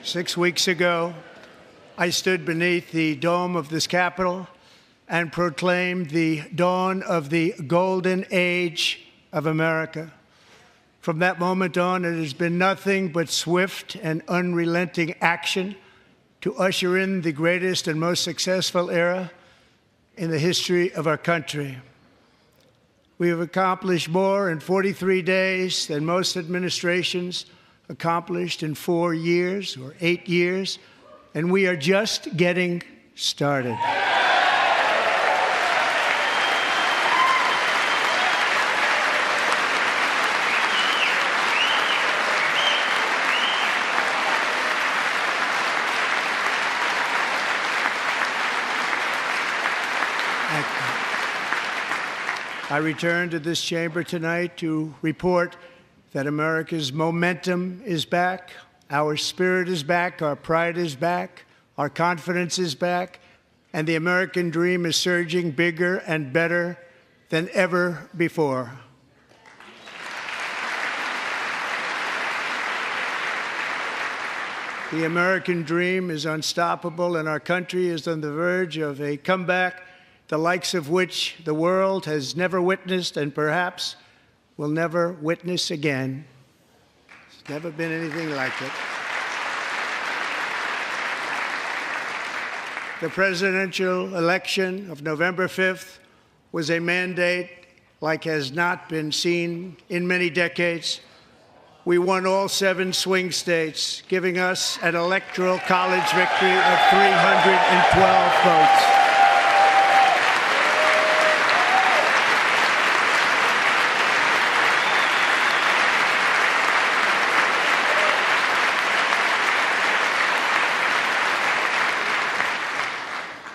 6 weeks ago, I stood beneath the dome of this Capitol and proclaimed the dawn of the golden age of America. From that moment on, it has been nothing but swift and unrelenting action to usher in the greatest and most successful era in the history of our country. We have accomplished more in 43 days than most administrations accomplished in 4 years or 8 years, and we are just getting started. I return to this chamber tonight to report that America's momentum is back, our spirit is back, our pride is back, our confidence is back, and the American dream is surging bigger and better than ever before. The American dream is unstoppable, and our country is on the verge of a comeback, the likes of which the world has never witnessed and perhaps will never witness again. There's never been anything like it. The presidential election of November 5th was a mandate like has not been seen in many decades. We won all 7 swing states, giving us an electoral college victory of 312 votes.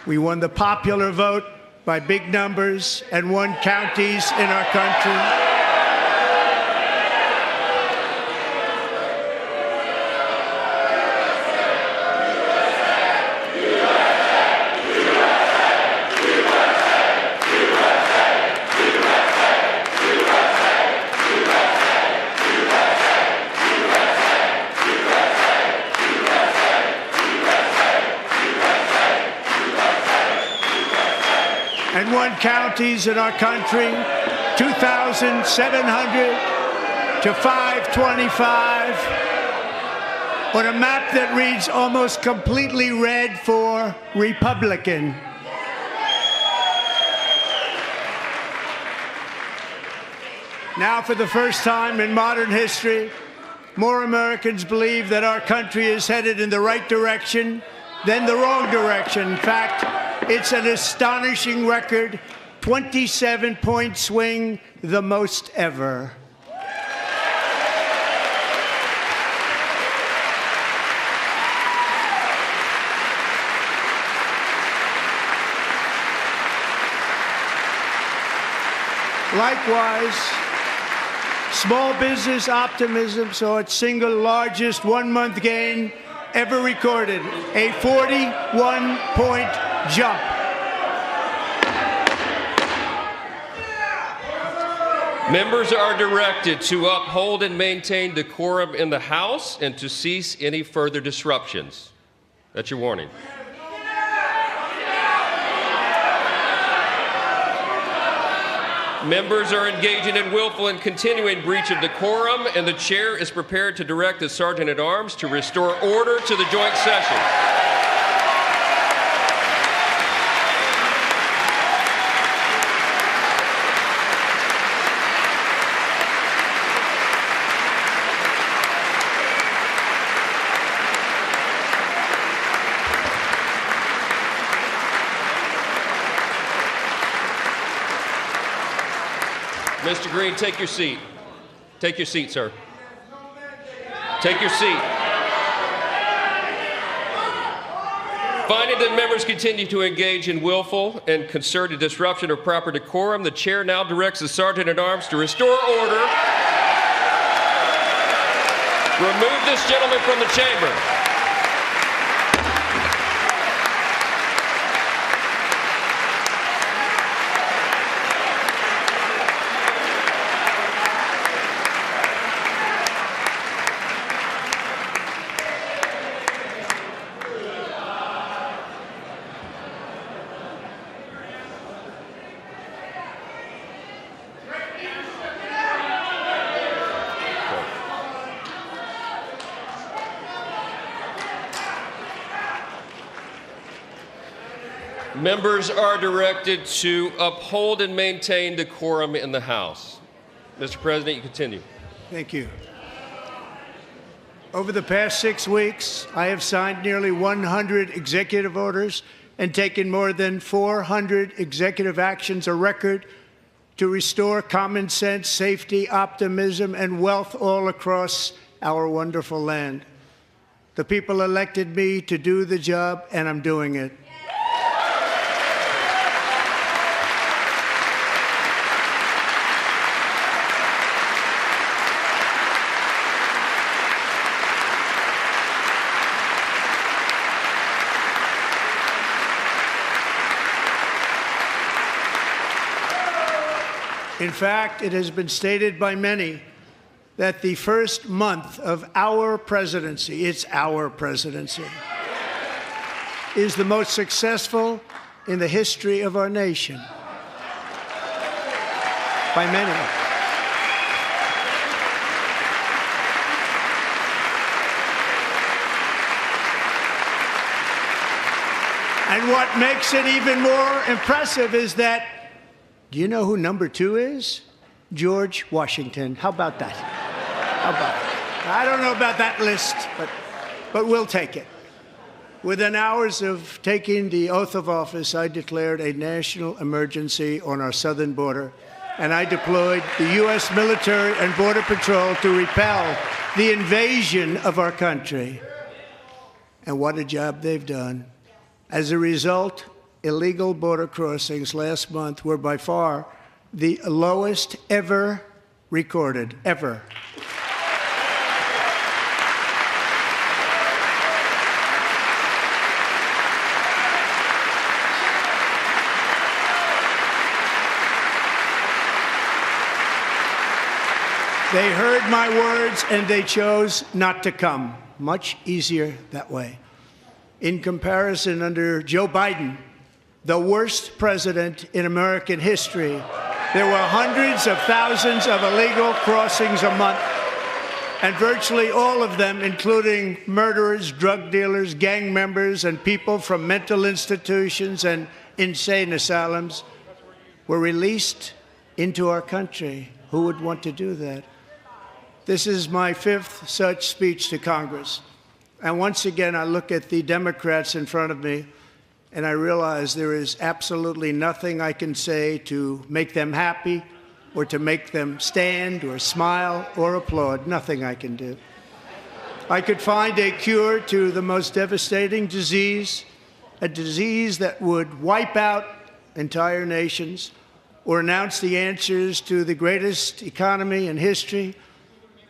We won the popular vote by big numbers and won counties in our country. And won counties in our country, 2,700 to 525, on a map that reads almost completely red for Republican. Now, for the first time in modern history, more Americans believe that our country is headed in the right direction than the wrong direction. In fact, it's an astonishing record, 27-point swing, the most ever. Likewise, small business optimism saw its single largest one-month gain ever recorded, a 41-point jump. Members are directed to uphold and maintain decorum in the House and to cease any further disruptions. That's your warning. Members are engaging in willful and continuing breach of decorum, and the chair is prepared to direct the Sergeant-at-Arms to restore order to the joint session. Mr. Green, take your seat. Take your seat, sir. Take your seat. Finding that members continue to engage in willful and concerted disruption of proper decorum, the chair now directs the Sergeant-at-Arms to restore order. Remove this gentleman from the chamber. Members are directed to uphold and maintain decorum in the House. Mr. President, you continue. Thank you. Over the past 6 weeks, I have signed nearly 100 executive orders and taken more than 400 executive actions, a record, to restore common sense, safety, optimism, and wealth all across our wonderful land. The people elected me to do the job, and I'm doing it. In fact, it has been stated by many that the first month of our presidency, it's our presidency, is the most successful in the history of our nation. By many. And what makes it even more impressive is that, do you know who number 2 is? George Washington. How about that? How about it? I don't know about that list, but we'll take it. Within hours of taking the oath of office, I declared a national emergency on our southern border, and I deployed the U.S. military and Border Patrol to repel the invasion of our country. And what a job they've done. As a result, illegal border crossings last month were by far the lowest ever recorded, ever. They heard my words and they chose not to come. Much easier that way. In comparison, under Joe Biden, the worst president in American history, there were hundreds of thousands of illegal crossings a month, and virtually all of them, including murderers, drug dealers, gang members, and people from mental institutions and insane asylums, were released into our country. Who would want to do that? This is my 5th such speech to Congress. And once again, I look at the Democrats in front of me, and I realize there is absolutely nothing I can say to make them happy or to make them stand or smile or applaud. Nothing I can do. I could find a cure to the most devastating disease, a disease that would wipe out entire nations, or announce the answers to the greatest economy in history,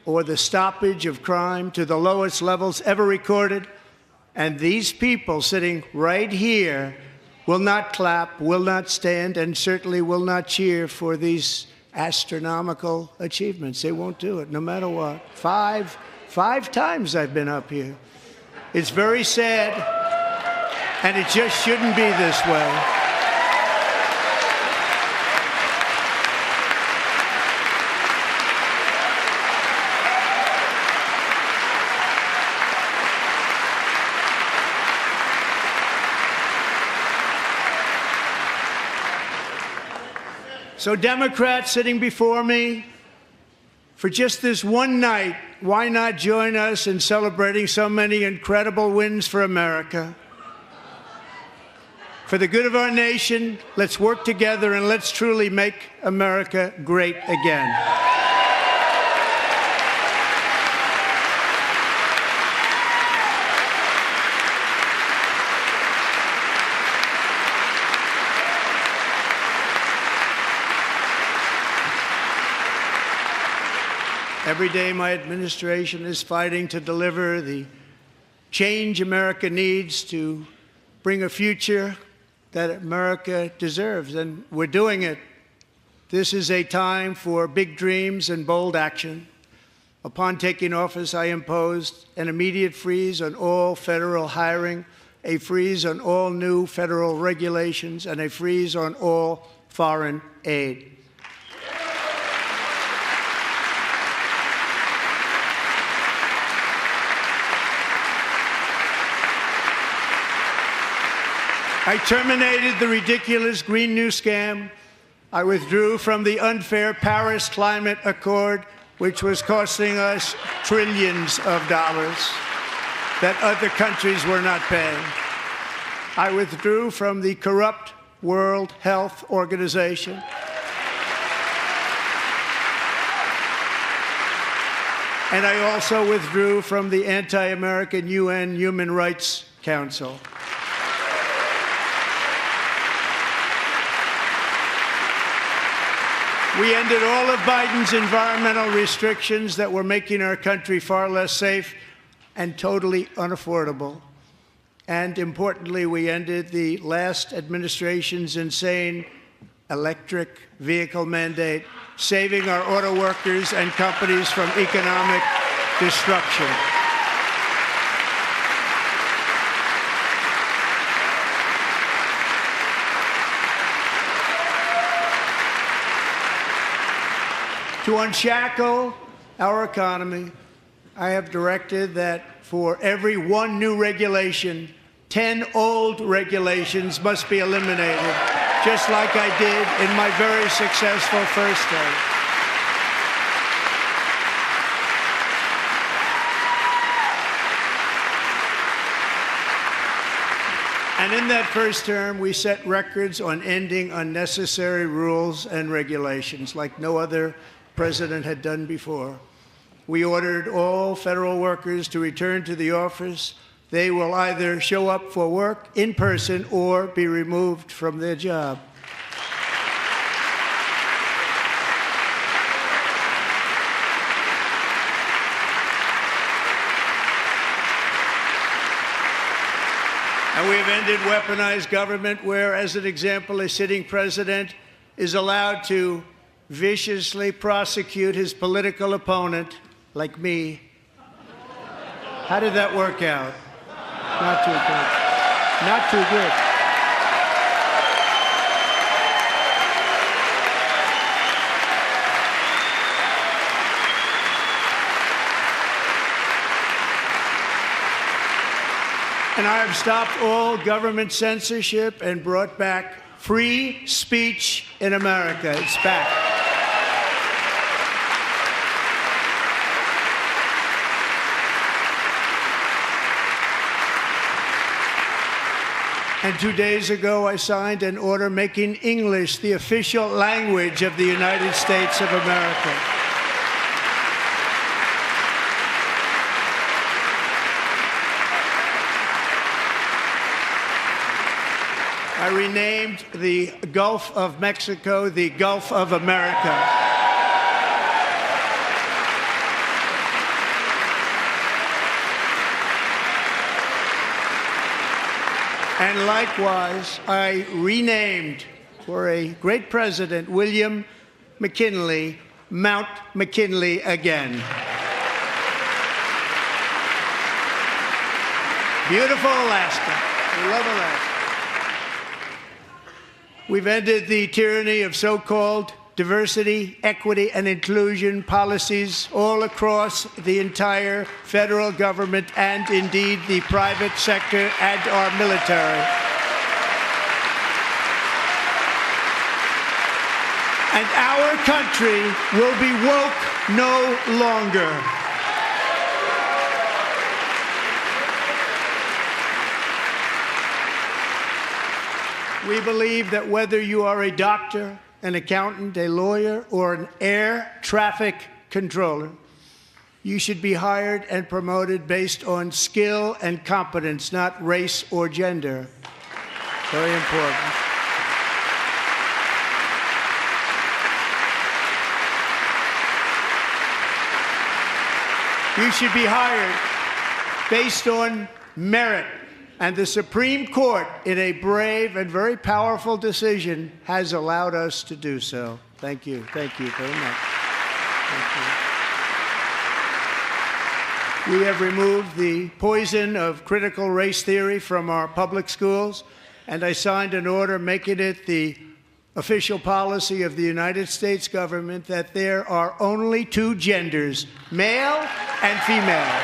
or the stoppage of crime to the lowest levels ever recorded. And these people sitting right here will not clap, will not stand, and certainly will not cheer for these astronomical achievements. They won't do it, no matter what. Five times I've been up here. It's very sad, and it just shouldn't be this way. So Democrats sitting before me, for just this one night, why not join us in celebrating so many incredible wins for America? For the good of our nation, let's work together and let's truly make America great again. Every day, my administration is fighting to deliver the change America needs to bring a future that America deserves, and we're doing it. This is a time for big dreams and bold action. Upon taking office, I imposed an immediate freeze on all federal hiring, a freeze on all new federal regulations, and a freeze on all foreign aid. I terminated the ridiculous Green New Scam. I withdrew from the unfair Paris Climate Accord, which was costing us trillions of dollars that other countries were not paying. I withdrew from the corrupt World Health Organization. And I also withdrew from the anti-American UN Human Rights Council. We ended all of Biden's environmental restrictions that were making our country far less safe and totally unaffordable. And importantly, we ended the last administration's insane electric vehicle mandate, saving our auto workers and companies from economic destruction. To unshackle our economy, I have directed that for every one new regulation, 10 old regulations must be eliminated, just like I did in my very successful first term. And in that first term, we set records on ending unnecessary rules and regulations like no other president had done before. We ordered all federal workers to return to the office. They will either show up for work in person or be removed from their job. And we have ended weaponized government where, as an example, a sitting president is allowed to viciously prosecute his political opponent, like me. How did that work out? Not too good. Not too good. And I have stopped all government censorship and brought back free speech in America. It's back. And 2 days ago, I signed an order making English the official language of the United States of America. I renamed the Gulf of Mexico the Gulf of America. And likewise, I renamed, for a great president, William McKinley, Mount McKinley again. Beautiful Alaska. We love Alaska. We've ended the tyranny of so-called diversity, equity, and inclusion policies all across the entire federal government and indeed the private sector and our military. And our country will be woke no longer. We believe that whether you are a doctor, an accountant, a lawyer, or an air traffic controller, you should be hired and promoted based on skill and competence, not race or gender. Very important. You should be hired based on merit. And the Supreme Court, in a brave and very powerful decision, has allowed us to do so. Thank you. Thank you very much. Thank you. We have removed the poison of critical race theory from our public schools, and I signed an order making it the official policy of the United States government that there are only two genders, male and female.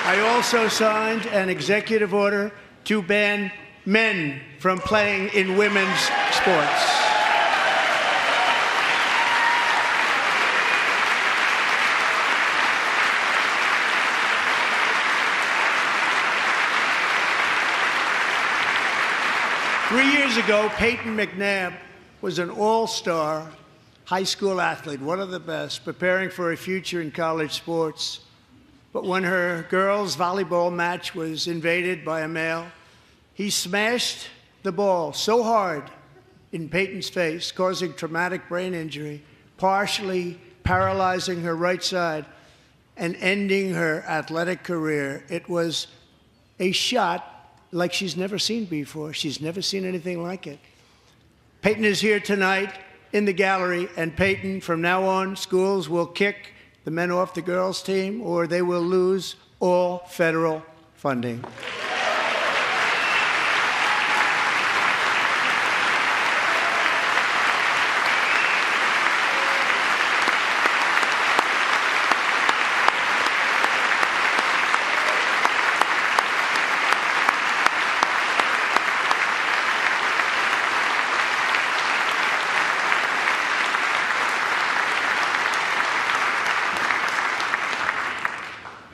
I also signed an executive order to ban men from playing in women's sports. Three years ago, Peyton McNabb was an all-star high school athlete, one of the best, preparing for a future in college sports. But when her girls' volleyball match was invaded by a male, he smashed the ball so hard in Peyton's face, causing traumatic brain injury, partially paralyzing her right side and ending her athletic career. It was a shot like she's never seen before. She's never seen anything like it. Peyton is here tonight in the gallery, and Peyton, from now on, schools will kick the men off the girls' team, or they will lose all federal funding.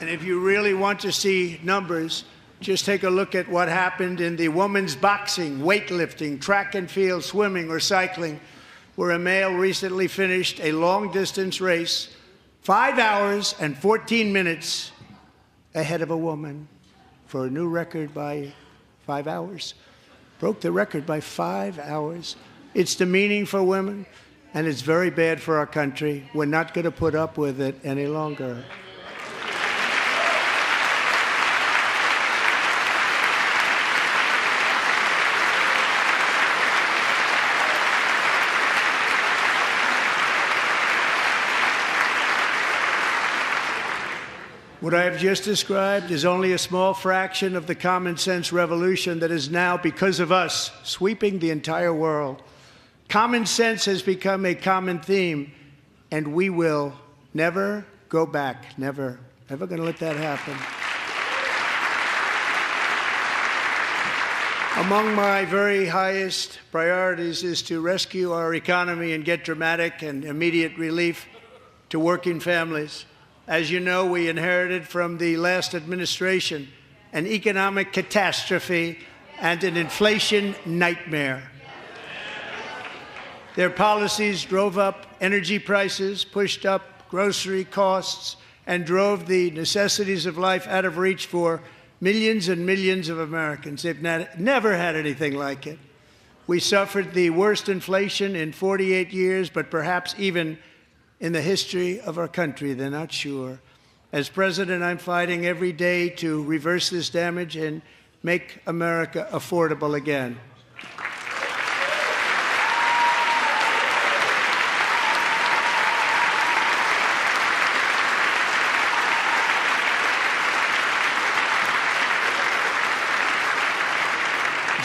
And if you really want to see numbers, just take a look at what happened in the women's boxing, weightlifting, track and field, swimming, or cycling, where a male recently finished a long-distance race 5 hours and 14 minutes ahead of a woman for a new record by 5 hours. Broke the record by 5 hours. It's demeaning for women, and it's very bad for our country. We're not going to put up with it any longer. What I have just described is only a small fraction of the common sense revolution that is now, because of us, sweeping the entire world. Common sense has become a common theme, and we will never go back. Never. Never going to let that happen. Among my very highest priorities is to rescue our economy and get dramatic and immediate relief to working families. As you know, we inherited from the last administration an economic catastrophe and an inflation nightmare. Their policies drove up energy prices, pushed up grocery costs, and drove the necessities of life out of reach for millions and millions of Americans. They've never had anything like it. We suffered the worst inflation in 48 years, but perhaps even in the history of our country. They're not sure. As president, I'm fighting every day to reverse this damage and make America affordable again.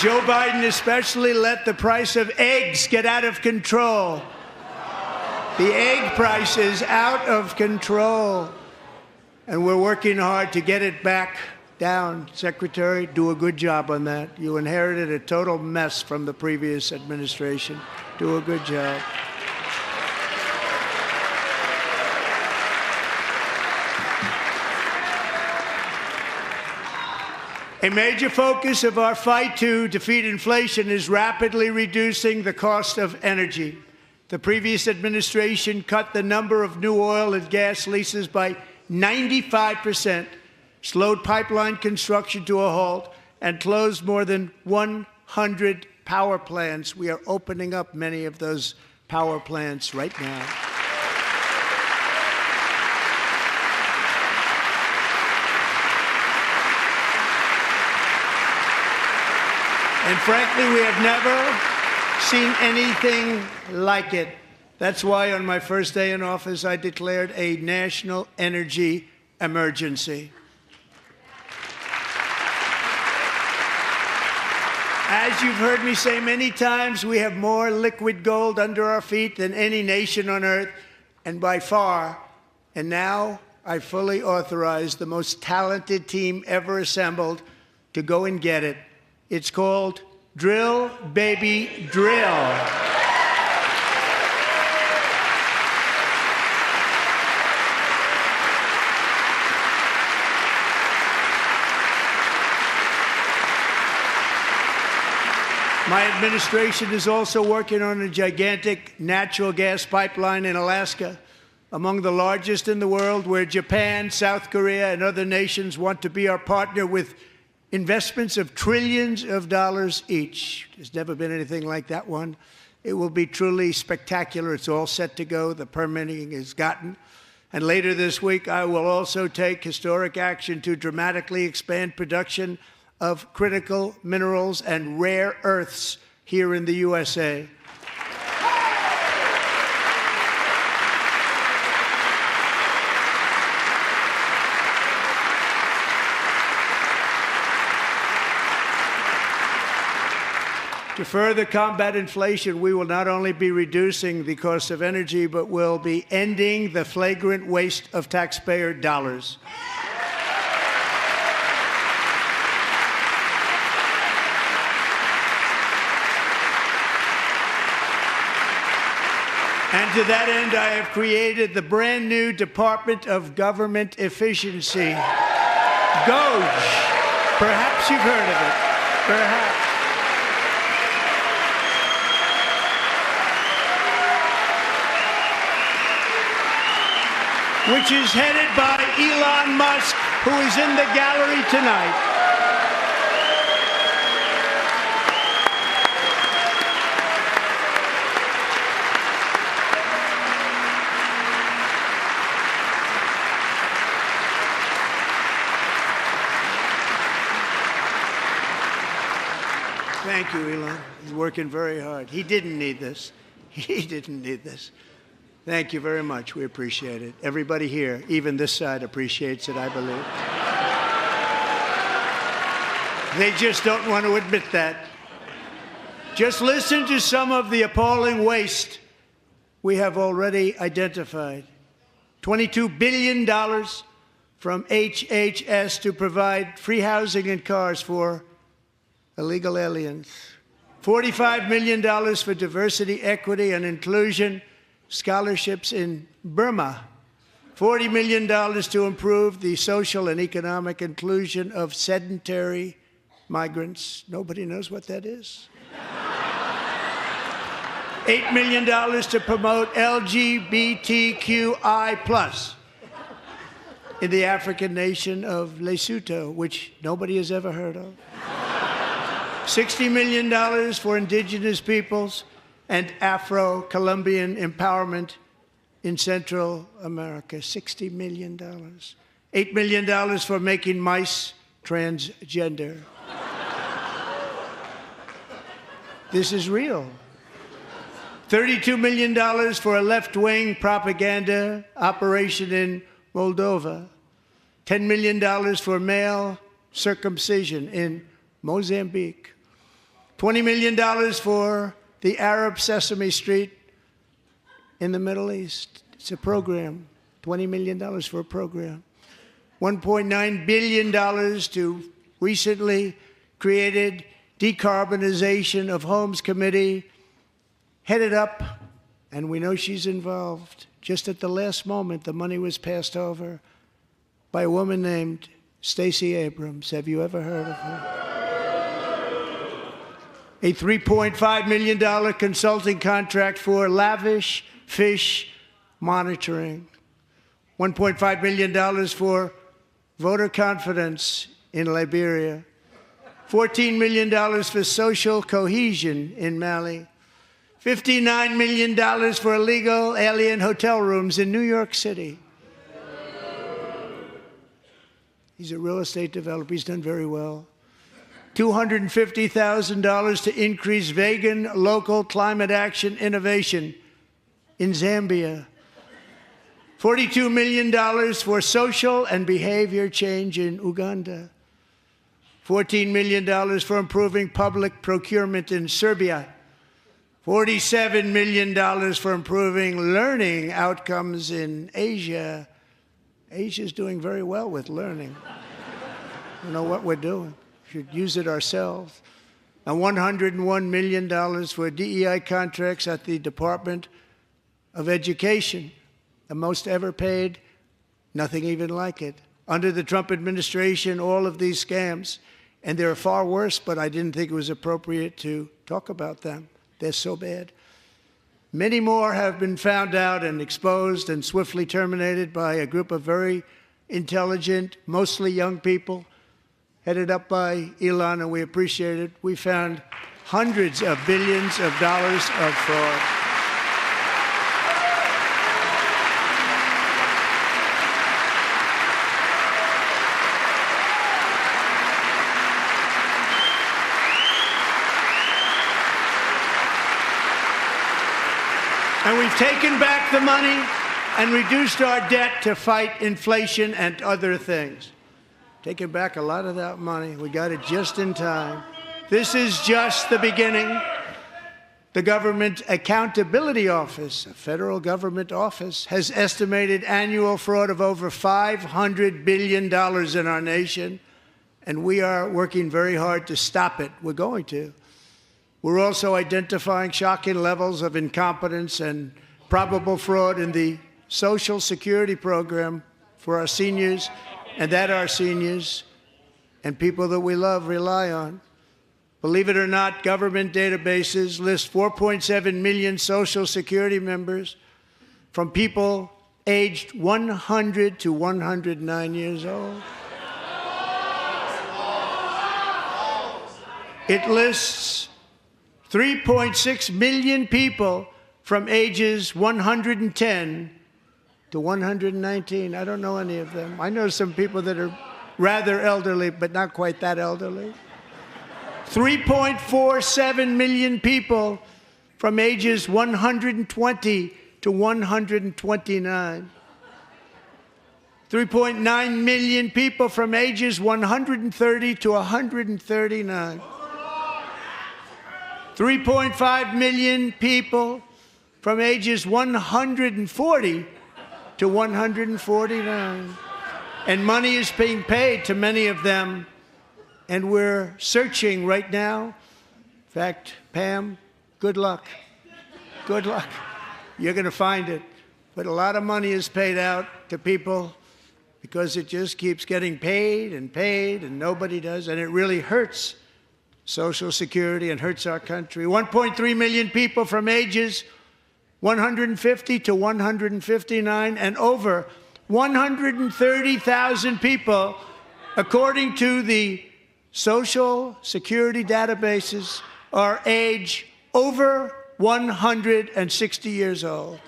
Joe Biden especially let the price of eggs get out of control. The egg price is out of control, and we're working hard to get it back down. Secretary, do a good job on that. You inherited a total mess from the previous administration. Do a good job. A major focus of our fight to defeat inflation is rapidly reducing the cost of energy. The previous administration cut the number of new oil and gas leases by 95%, slowed pipeline construction to a halt, and closed more than 100 power plants. We are opening up many of those power plants right now. And frankly, we have never seen anything like it. That's why on my first day in office, I declared a national energy emergency. As you've heard me say many times, we have more liquid gold under our feet than any nation on earth, and by far. And now I fully authorize the most talented team ever assembled to go and get it. It's called Drill, Baby, Drill. My administration is also working on a gigantic natural gas pipeline in Alaska, among the largest in the world, where Japan, South Korea, and other nations want to be our partner with investments of trillions of dollars each. There's never been anything like that one. It will be truly spectacular. It's all set to go. The permitting is gotten. And later this week, I will also take historic action to dramatically expand production of critical minerals and rare earths here in the USA. To further combat inflation, we will not only be reducing the cost of energy, but will be ending the flagrant waste of taxpayer dollars. And to that end, I have created the brand new Department of Government Efficiency, DOGE. Perhaps you've heard of it. Perhaps. Which is headed by Elon Musk, who is in the gallery tonight. Thank you, Elon. He's working very hard. He didn't need this. He didn't need this. Thank you very much. We appreciate it. Everybody here, even this side, appreciates it, I believe. They just don't want to admit that. Just listen to some of the appalling waste we have already identified. $22 billion from HHS to provide free housing and cars for illegal aliens. $45 million for diversity, equity, and inclusion scholarships in Burma. $40 million to improve the social and economic inclusion of sedentary migrants. Nobody knows what that is. $8 million to promote LGBTQI+ in the African nation of Lesotho, which nobody has ever heard of. $60 million for indigenous peoples and Afro-Colombian empowerment in Central America. $60 million. $8 million for making mice transgender. This is real. $32 million for a left-wing propaganda operation in Moldova. $10 million for male circumcision in Mozambique. $20 million for the Arab Sesame Street in the Middle East. It's a program. $20 million for a program. $1.9 billion to recently created Decarbonization of Homes Committee, headed up, and we know she's involved. Just at the last moment, the money was passed over by a woman named Stacey Abrams. Have you ever heard of her? A $3.5 million consulting contract for lavish fish monitoring. $1.5 million for voter confidence in Liberia. $14 million for social cohesion in Mali. $59 million for illegal alien hotel rooms in New York City. He's a real estate developer. He's done very well. $250,000 to increase vegan local climate action innovation in Zambia. $42 million for social and behavior change in Uganda. $14 million for improving public procurement in Serbia. $47 million for improving learning outcomes in Asia. Asia's doing very well with learning. We know what we're doing. We should use it ourselves. And $101 million for DEI contracts at the Department of Education, the most ever paid, nothing even like it. Under the Trump administration, all of these scams, and they're far worse, but I didn't think it was appropriate to talk about them. They're so bad. Many more have been found out and exposed and swiftly terminated by a group of very intelligent, mostly young people, headed up by Elon, and we appreciate it. We found hundreds of billions of dollars of fraud. And we've taken back the money and reduced our debt to fight inflation and other things. Taking back a lot of that money. We got it just in time. This is just the beginning. The Government Accountability Office, a federal government office, has estimated annual fraud of over $500 billion in our nation, and we are working very hard to stop it. We're going to. We're also identifying shocking levels of incompetence and probable fraud in the Social Security program for our seniors, and that our seniors and people that we love rely on. Believe it or not, government databases list 4.7 million Social Security members from people aged 100 to 109 years old. It lists 3.6 million people from ages 110 to 119. I don't know any of them. I know some people that are rather elderly, but not quite that elderly. 3.47 million people from ages 120 to 129. 3.9 million people from ages 130 to 139. 3.5 million people from ages 140 to 149. And money is being paid to many of them, and we're searching right now. In fact, Pam, good luck. Good luck. You're going to find it. But a lot of money is paid out to people because it just keeps getting paid, and nobody does, and it really hurts Social Security and hurts our country. 1.3 million people from ages 150 to 159, and over 130,000 people, according to the Social Security databases, are age over 160 years old.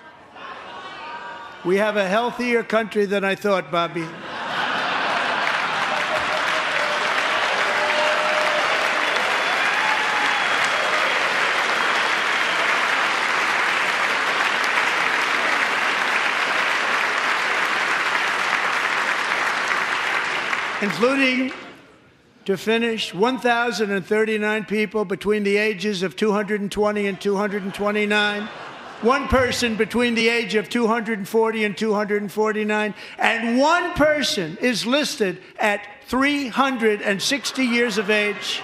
We have a healthier country than I thought, Bobby. Including, to finish, 1,039 people between the ages of 220 and 229, one person between the age of 240 and 249, and one person is listed at 360 years of age.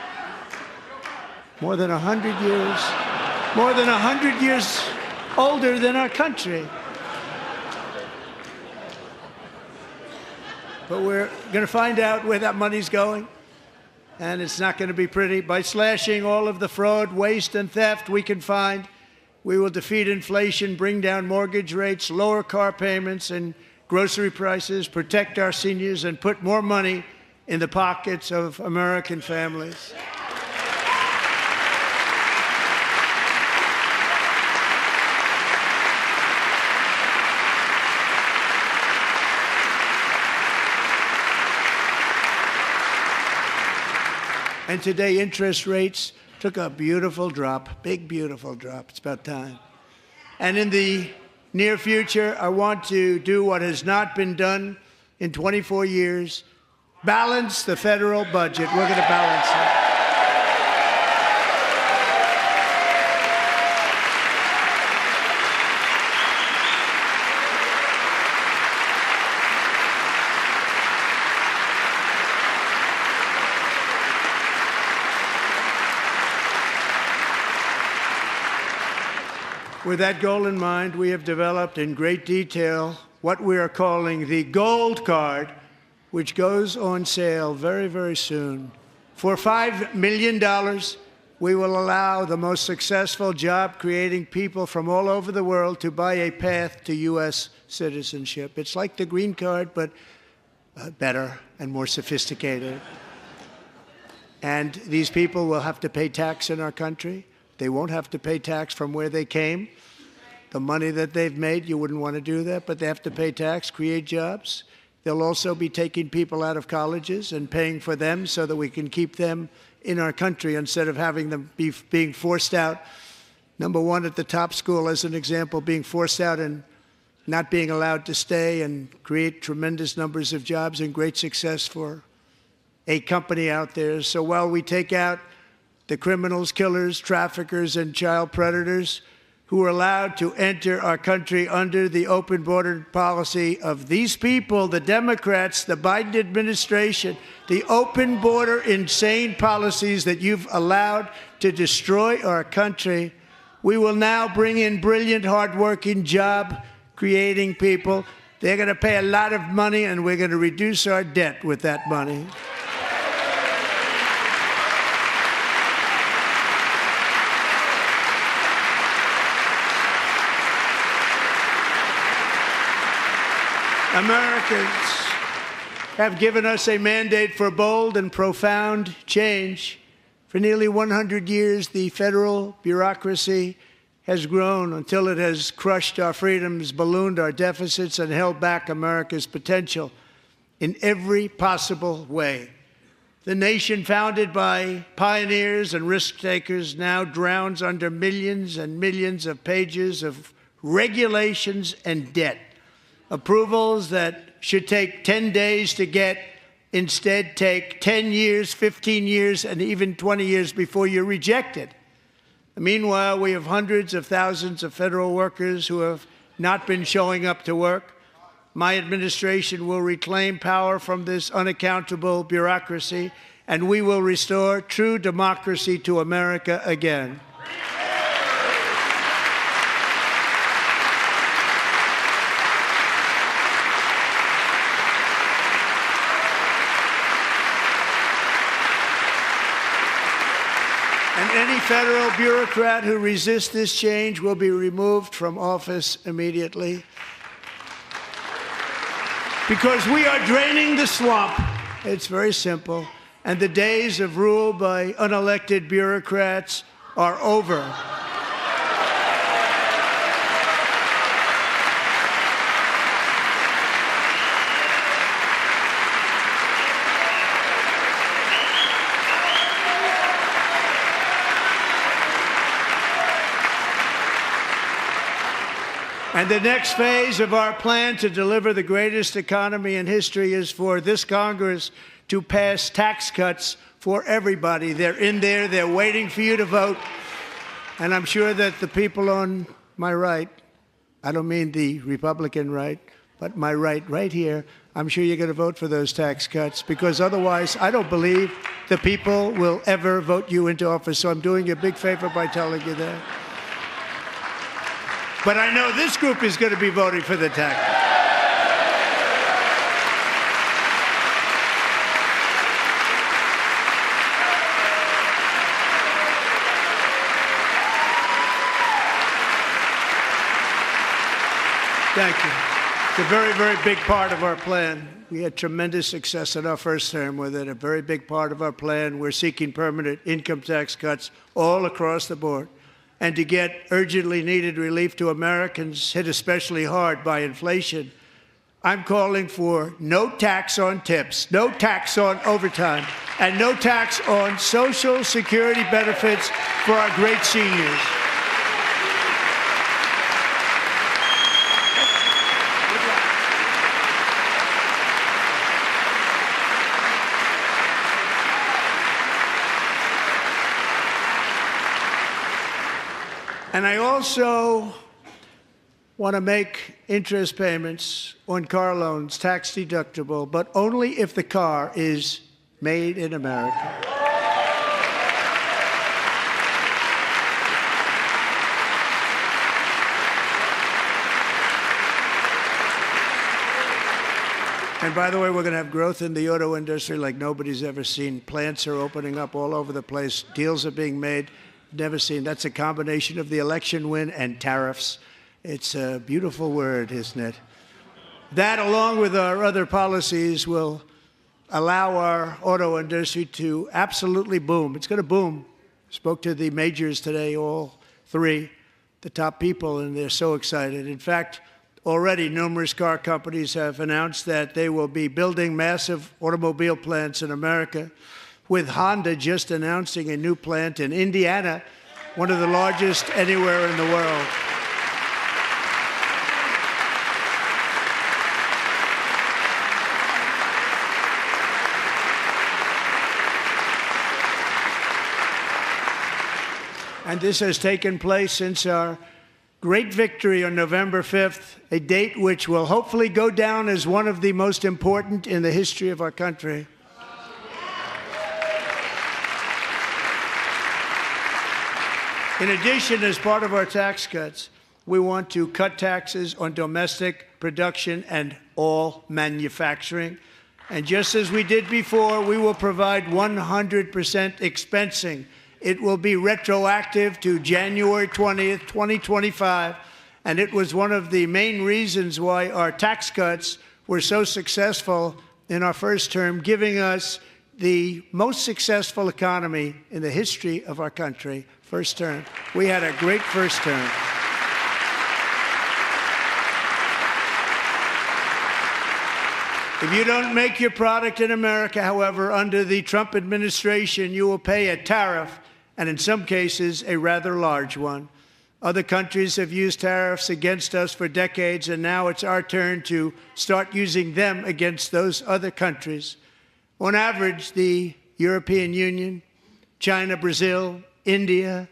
More than 100 years older than our country. But we're going to find out where that money's going, and it's not going to be pretty. By slashing all of the fraud, waste, and theft we can find, we will defeat inflation, bring down mortgage rates, lower car payments and grocery prices, protect our seniors, and put more money in the pockets of American families. And today, interest rates took a beautiful drop, big, beautiful drop. It's about time. And in the near future, I want to do what has not been done in 24 years, balance the federal budget. We're going to balance it. With that goal in mind, we have developed in great detail what we are calling the Gold Card, which goes on sale very, very soon. For $5 million, we will allow the most successful job-creating people from all over the world to buy a path to U.S. citizenship. It's like the green card, but better and more sophisticated. And these people will have to pay tax in our country. They won't have to pay tax from where they came. The money that they've made, you wouldn't want to do that, but they have to pay tax, create jobs. They'll also be taking people out of colleges and paying for them so that we can keep them in our country instead of having them being forced out. Number one, at the top school, as an example, being forced out and not being allowed to stay and create tremendous numbers of jobs and great success for a company out there. So while we take out the criminals, killers, traffickers, and child predators who are allowed to enter our country under the open border policy of these people, the Democrats, the Biden administration, the open border insane policies that you've allowed to destroy our country, we will now bring in brilliant, hardworking, job-creating people. They're going to pay a lot of money, and we're going to reduce our debt with that money. Americans have given us a mandate for bold and profound change. For nearly 100 years, the federal bureaucracy has grown until it has crushed our freedoms, ballooned our deficits, and held back America's potential in every possible way. The nation founded by pioneers and risk-takers now drowns under millions and millions of pages of regulations and debt. Approvals that should take 10 days to get instead take 10 years, 15 years, and even 20 years before you're rejected. Meanwhile, we have hundreds of thousands of federal workers who have not been showing up to work. My administration will reclaim power from this unaccountable bureaucracy, and we will restore true democracy to America again. And any federal bureaucrat who resists this change will be removed from office immediately. Because we are draining the swamp. It's very simple. And the days of rule by unelected bureaucrats are over. And the next phase of our plan to deliver the greatest economy in history is for this Congress to pass tax cuts for everybody. They're in there. They're waiting for you to vote. And I'm sure that the people on my right, I don't mean the Republican right, but my right here, I'm sure you're going to vote for those tax cuts, because otherwise I don't believe the people will ever vote you into office. So I'm doing you a big favor by telling you that. But I know this group is going to be voting for the tax. Thank you. It's a very, very big part of our plan. We had tremendous success in our first term with it. A very big part of our plan. We're seeking permanent income tax cuts all across the board. And to get urgently needed relief to Americans hit especially hard by inflation, I'm calling for no tax on tips, no tax on overtime, and no tax on Social Security benefits for our great seniors. And I also want to make interest payments on car loans tax deductible, but only if the car is made in America. And by the way, we're going to have growth in the auto industry like nobody's ever seen. Plants are opening up all over the place. Deals are being made. Never seen. That's a combination of the election win and tariffs. It's a beautiful word, isn't it? That, along with our other policies, will allow our auto industry to absolutely boom. It's going to boom. Spoke to the majors today, all three, the top people, and they're so excited. In fact, already numerous car companies have announced that they will be building massive automobile plants in America, with Honda just announcing a new plant in Indiana, one of the largest anywhere in the world. And this has taken place since our great victory on November 5th, a date which will hopefully go down as one of the most important in the history of our country. In addition, as part of our tax cuts, we want to cut taxes on domestic production and all manufacturing. And just as we did before, we will provide 100% expensing. It will be retroactive to January 20th, 2025. And it was one of the main reasons why our tax cuts were so successful in our first term, giving us the most successful economy in the history of our country. First term. We had a great first term. If you don't make your product in America, however, under the Trump administration, you will pay a tariff, and in some cases, a rather large one. Other countries have used tariffs against us for decades, and now it's our turn to start using them against those other countries. On average, the European Union, China, Brazil, India,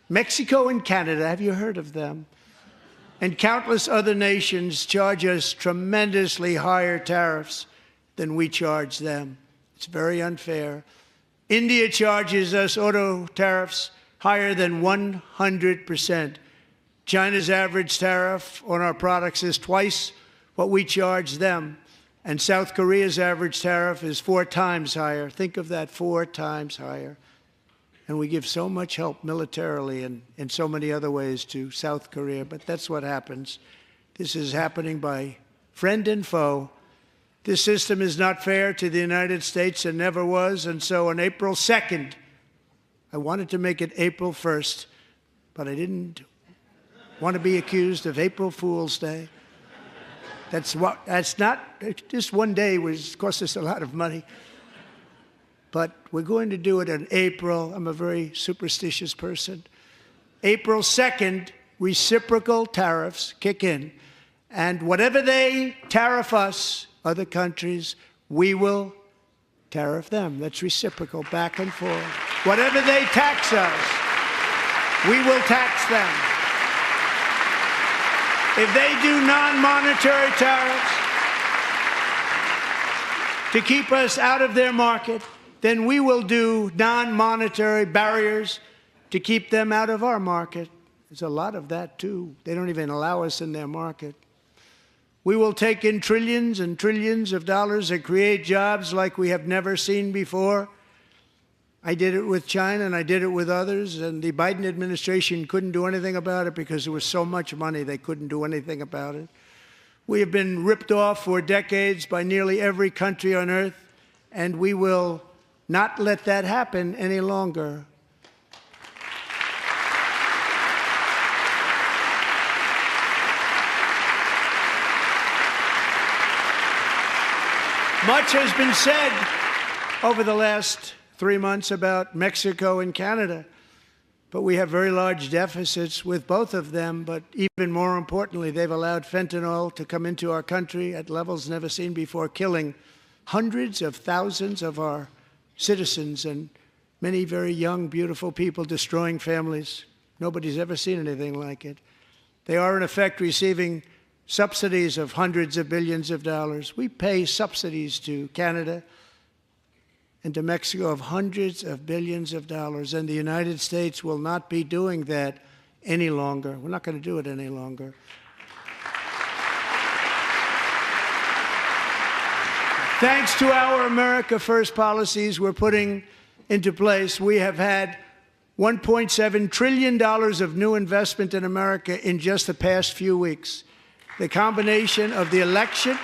Mexico, and Canada, have you heard of them? And countless other nations charge us tremendously higher tariffs than we charge them. It's very unfair. India charges us auto tariffs higher than 100%. China's average tariff on our products is twice what we charge them. And South Korea's average tariff is 4 times higher. Think of that, 4 times higher. And we give so much help militarily and in so many other ways to South Korea. But that's what happens. This is happening by friend and foe. This system is not fair to the United States and never was. And so on April 2nd, I wanted to make it April 1st, but I didn't want to be accused of April Fool's Day. That's not, just one day cost us a lot of money. But we're going to do it in April. I'm a very superstitious person. April 2nd, reciprocal tariffs kick in. And whatever they tariff us, other countries, we will tariff them. That's reciprocal, back and forth. Whatever they tax us, we will tax them. If they do non-monetary tariffs to keep us out of their market, then we will do non-monetary barriers to keep them out of our market. There's a lot of that, too. They don't even allow us in their market. We will take in trillions and trillions of dollars and create jobs like we have never seen before. I did it with China, and I did it with others, and the Biden administration couldn't do anything about it because there was so much money they couldn't do anything about it. We have been ripped off for decades by nearly every country on earth, and we will not let that happen any longer. Much has been said over the last 3 months about Mexico and Canada, but we have very large deficits with both of them. But even more importantly, they've allowed fentanyl to come into our country at levels never seen before, killing hundreds of thousands of our citizens and many very young, beautiful people, destroying families. Nobody's ever seen anything like it. They are, in effect, receiving subsidies of hundreds of billions of dollars. We pay subsidies to Canada and to Mexico of hundreds of billions of dollars, and the United States will not be doing that any longer. We're not going to do it any longer. thanks to our America First policies we're putting into place, we have had $1.7 trillion of new investment in America in just the past few weeks. The combination of the election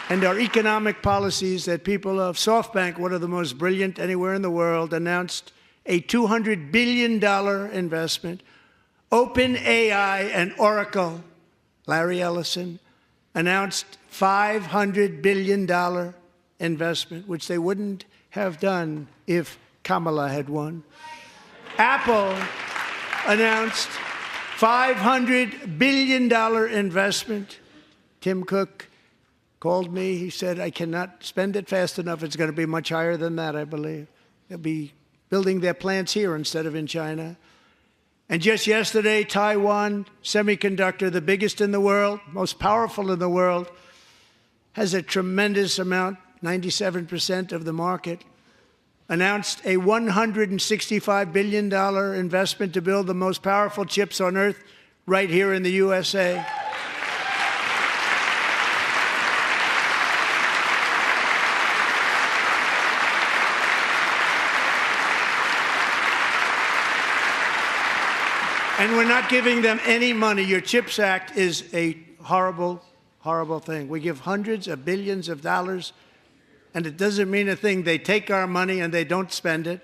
and our economic policies that people of SoftBank, one of the most brilliant anywhere in the world, announced a $200 billion investment. OpenAI and Oracle, Larry Ellison, announced $500 billion investment, which they wouldn't have done if Kamala had won. Apple announced $500 billion investment. Tim Cook called me. He said, I cannot spend it fast enough. It's going to be much higher than that, I believe. They'll be building their plants here instead of in China. And just yesterday, Taiwan Semiconductor, the biggest in the world, most powerful in the world, has a tremendous amount, 97% of the market, announced a $165 billion investment to build the most powerful chips on earth right here in the USA. And we're not giving them any money. Your CHIPS Act is a horrible, horrible thing. We give hundreds of billions of dollars, and it doesn't mean a thing. They take our money and they don't spend it.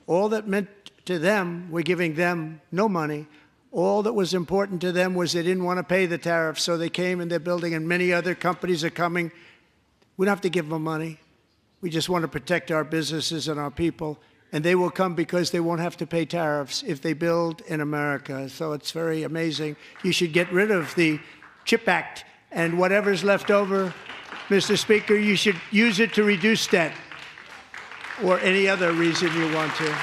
All that meant to them, we're giving them no money. All that was important to them was they didn't want to pay the tariffs, so they came and they're building, and many other companies are coming. We don't have to give them money. We just want to protect our businesses and our people. And they will come because they won't have to pay tariffs if they build in America. So it's very amazing. You should get rid of the CHIP Act, and whatever's left over, Mr. Speaker, you should use it to reduce debt or any other reason you want to.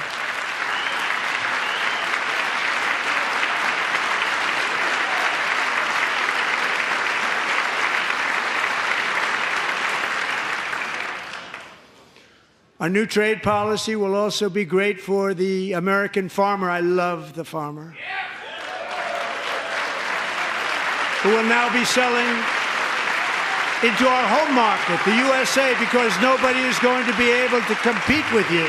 Our new trade policy will also be great for the American farmer. I love the farmer. Who will now be selling into our home market, the USA, because nobody is going to be able to compete with you.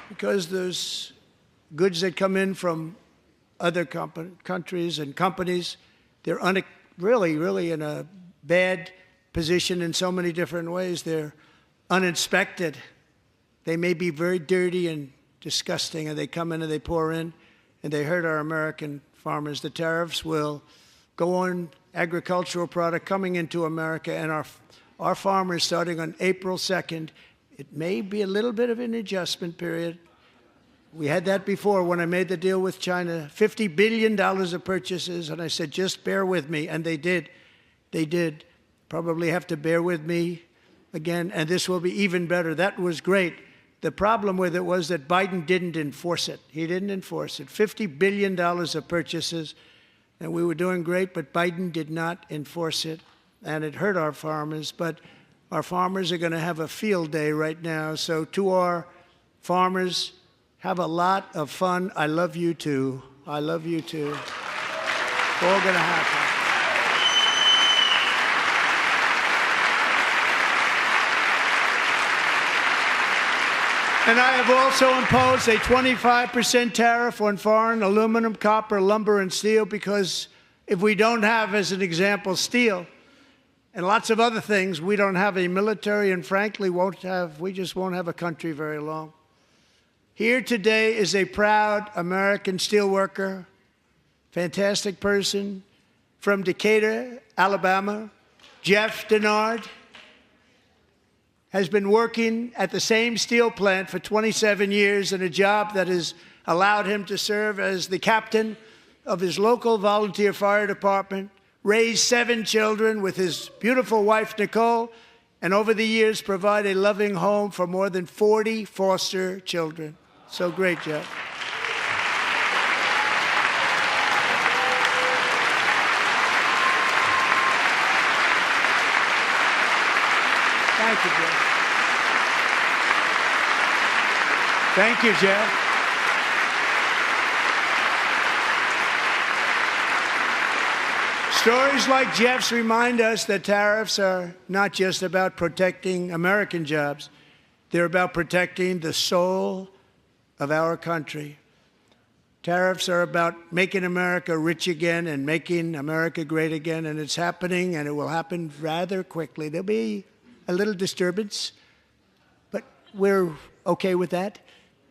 Because there's goods that come in from other countries and companies. They're really in a bad position in so many different ways. They're uninspected. They may be very dirty and disgusting, and they come in and they pour in, and they hurt our American farmers. The tariffs will go on agricultural product coming into America, and our farmers, starting on April 2nd, it may be a little bit of an adjustment period. We had that before when I made the deal with China, $50 billion of purchases, and I said, just bear with me, and they did. They did. Probably have to bear with me again, and this will be even better. That was great. The problem with it was that Biden didn't enforce it. He didn't enforce it. $50 billion of purchases, and we were doing great, but Biden did not enforce it, and it hurt our farmers. But our farmers are going to have a field day right now. So to our farmers, have a lot of fun. I love you too. I love you too. It's all going to happen. And I have also imposed a 25% tariff on foreign aluminum, copper, lumber, and steel, because if we don't have, as an example, steel and lots of other things, we don't have a military, and frankly, we just won't have a country very long. Here today is a proud American steelworker, fantastic person from Decatur, Alabama, Jeff Denard. Has been working at the same steel plant for 27 years in a job that has allowed him to serve as the captain of his local volunteer fire department, raised 7 children with his beautiful wife, Nicole, and over the years provide a loving home for more than 40 foster children. So great, Jeff. Thank you, Jeff. Thank you, Jeff. Stories like Jeff's remind us that tariffs are not just about protecting American jobs. They're about protecting the soul of our country. Tariffs are about making America rich again and making America great again, and it's happening, and it will happen rather quickly. There'll be a little disturbance, but we're okay with that.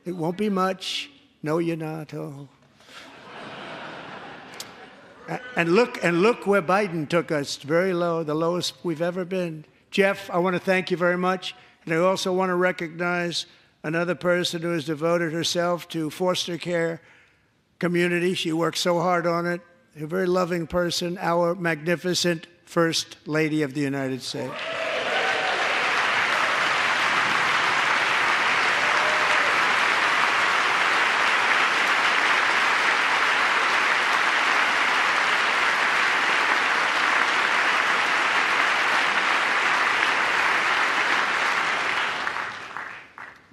It won't be much. No, you're not. Oh. And look where Biden took us, very low, the lowest we've ever been. Jeff, I want to thank you very much. And I also want to recognize another person who has devoted herself to foster care community. She works so hard on it. A very loving person, our magnificent First Lady of the United States.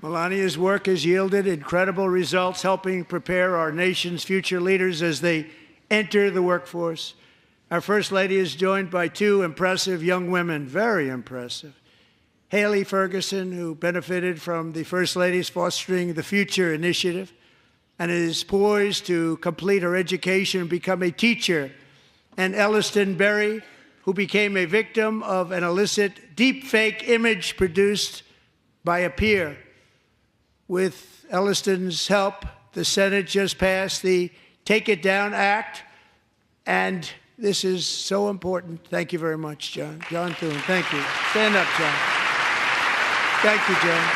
Melania's work has yielded incredible results, helping prepare our nation's future leaders as they enter the workforce. Our First Lady is joined by two impressive young women, very impressive. Haley Ferguson, who benefited from the First Lady's Fostering the Future initiative and is poised to complete her education and become a teacher. And Elliston Berry, who became a victim of an illicit deepfake image produced by a peer. With Elliston's help, the Senate just passed the Take It Down Act, and this is so important. Thank you very much, John. John Thune, thank you. Stand up, John. Thank you, John.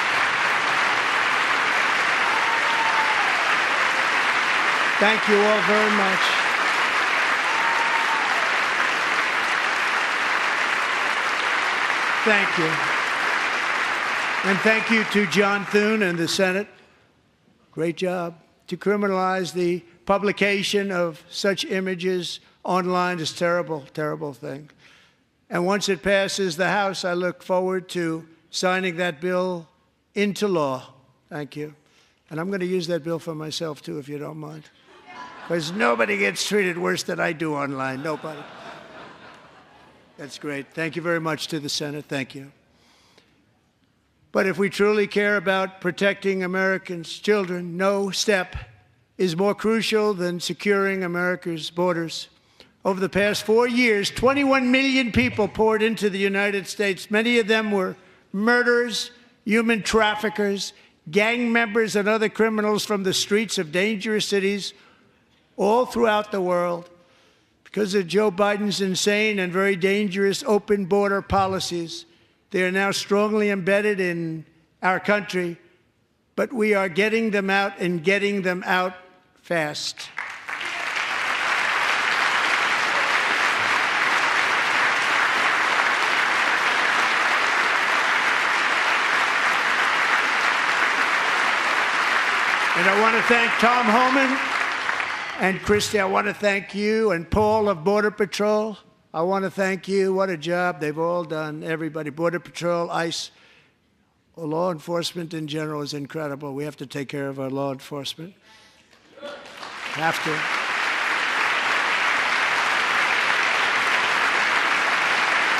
Thank you all very much. Thank you. And thank you to John Thune and the Senate. Great job. To criminalize the publication of such images online is a terrible, terrible thing. And once it passes the House, I look forward to signing that bill into law. Thank you. And I'm going to use that bill for myself, too, if you don't mind. Because nobody gets treated worse than I do online. Nobody. That's great. Thank you very much to the Senate. Thank you. But if we truly care about protecting Americans' children, no step is more crucial than securing America's borders. Over the past 4 years, 21 million people poured into the United States. Many of them were murderers, human traffickers, gang members, and other criminals from the streets of dangerous cities all throughout the world. Because of Joe Biden's insane and very dangerous open border policies, they are now strongly embedded in our country, but we are getting them out and getting them out fast. And I want to thank Tom Homan and Christy. I want to thank you and Paul of Border Patrol. I want to thank you. What a job they've all done. Everybody, Border Patrol, ICE, law enforcement in general is incredible. We have to take care of our law enforcement. Have to.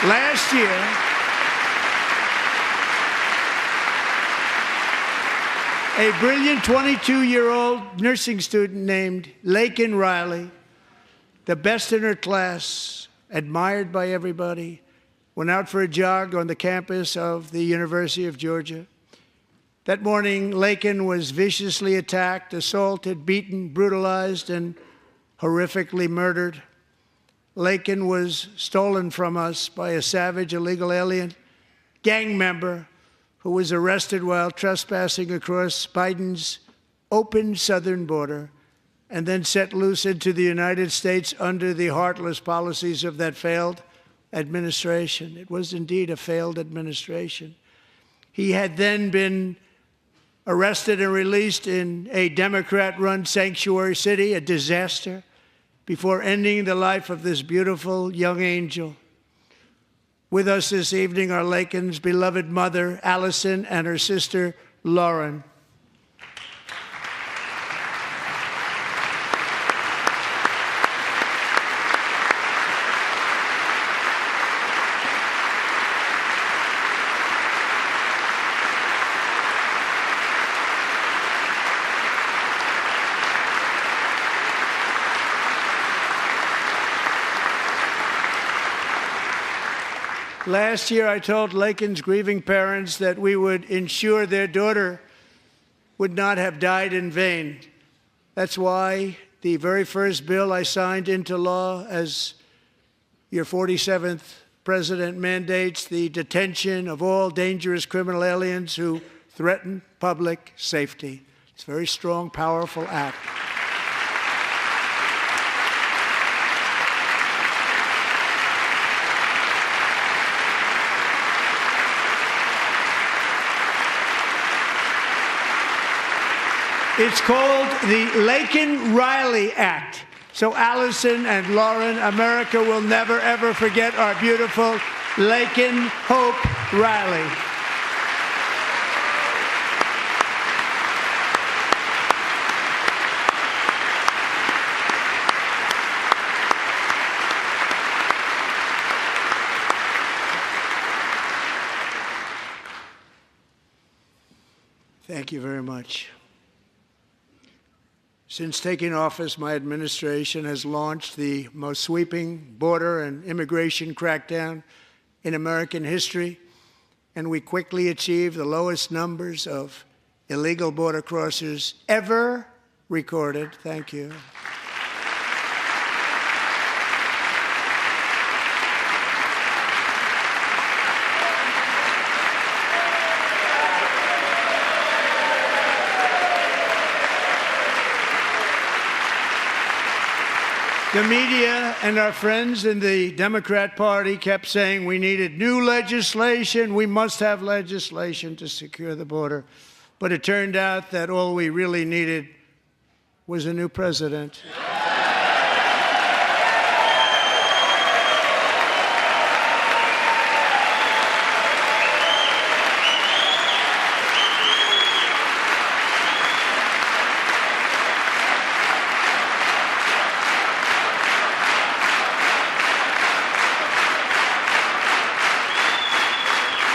Last year, a brilliant 22-year-old nursing student named Laken Riley, the best in her class, admired by everybody, went out for a jog on the campus of the University of Georgia. That morning, Laken was viciously attacked, assaulted, beaten, brutalized, and horrifically murdered. Laken was stolen from us by a savage illegal alien gang member who was arrested while trespassing across Biden's open southern border and then set loose into the United States under the heartless policies of that failed administration. It was indeed a failed administration. He had then been arrested and released in a Democrat-run sanctuary city, a disaster, before ending the life of this beautiful young angel. With us this evening are Laken's beloved mother, Allison, and her sister, Lauren. Last year, I told Laken's grieving parents that we would ensure their daughter would not have died in vain. That's why the very first bill I signed into law as your 47th president mandates the detention of all dangerous criminal aliens who threaten public safety. It's a very strong, powerful act. It's called the Laken-Riley Act. So Allison and Lauren, America will never, ever forget our beautiful Laken Hope Riley. Thank you very much. Since taking office, my administration has launched the most sweeping border and immigration crackdown in American history, and we quickly achieved the lowest numbers of illegal border crossers ever recorded. Thank you. The media and our friends in the Democrat Party kept saying we needed new legislation, we must have legislation to secure the border. But it turned out that all we really needed was a new president.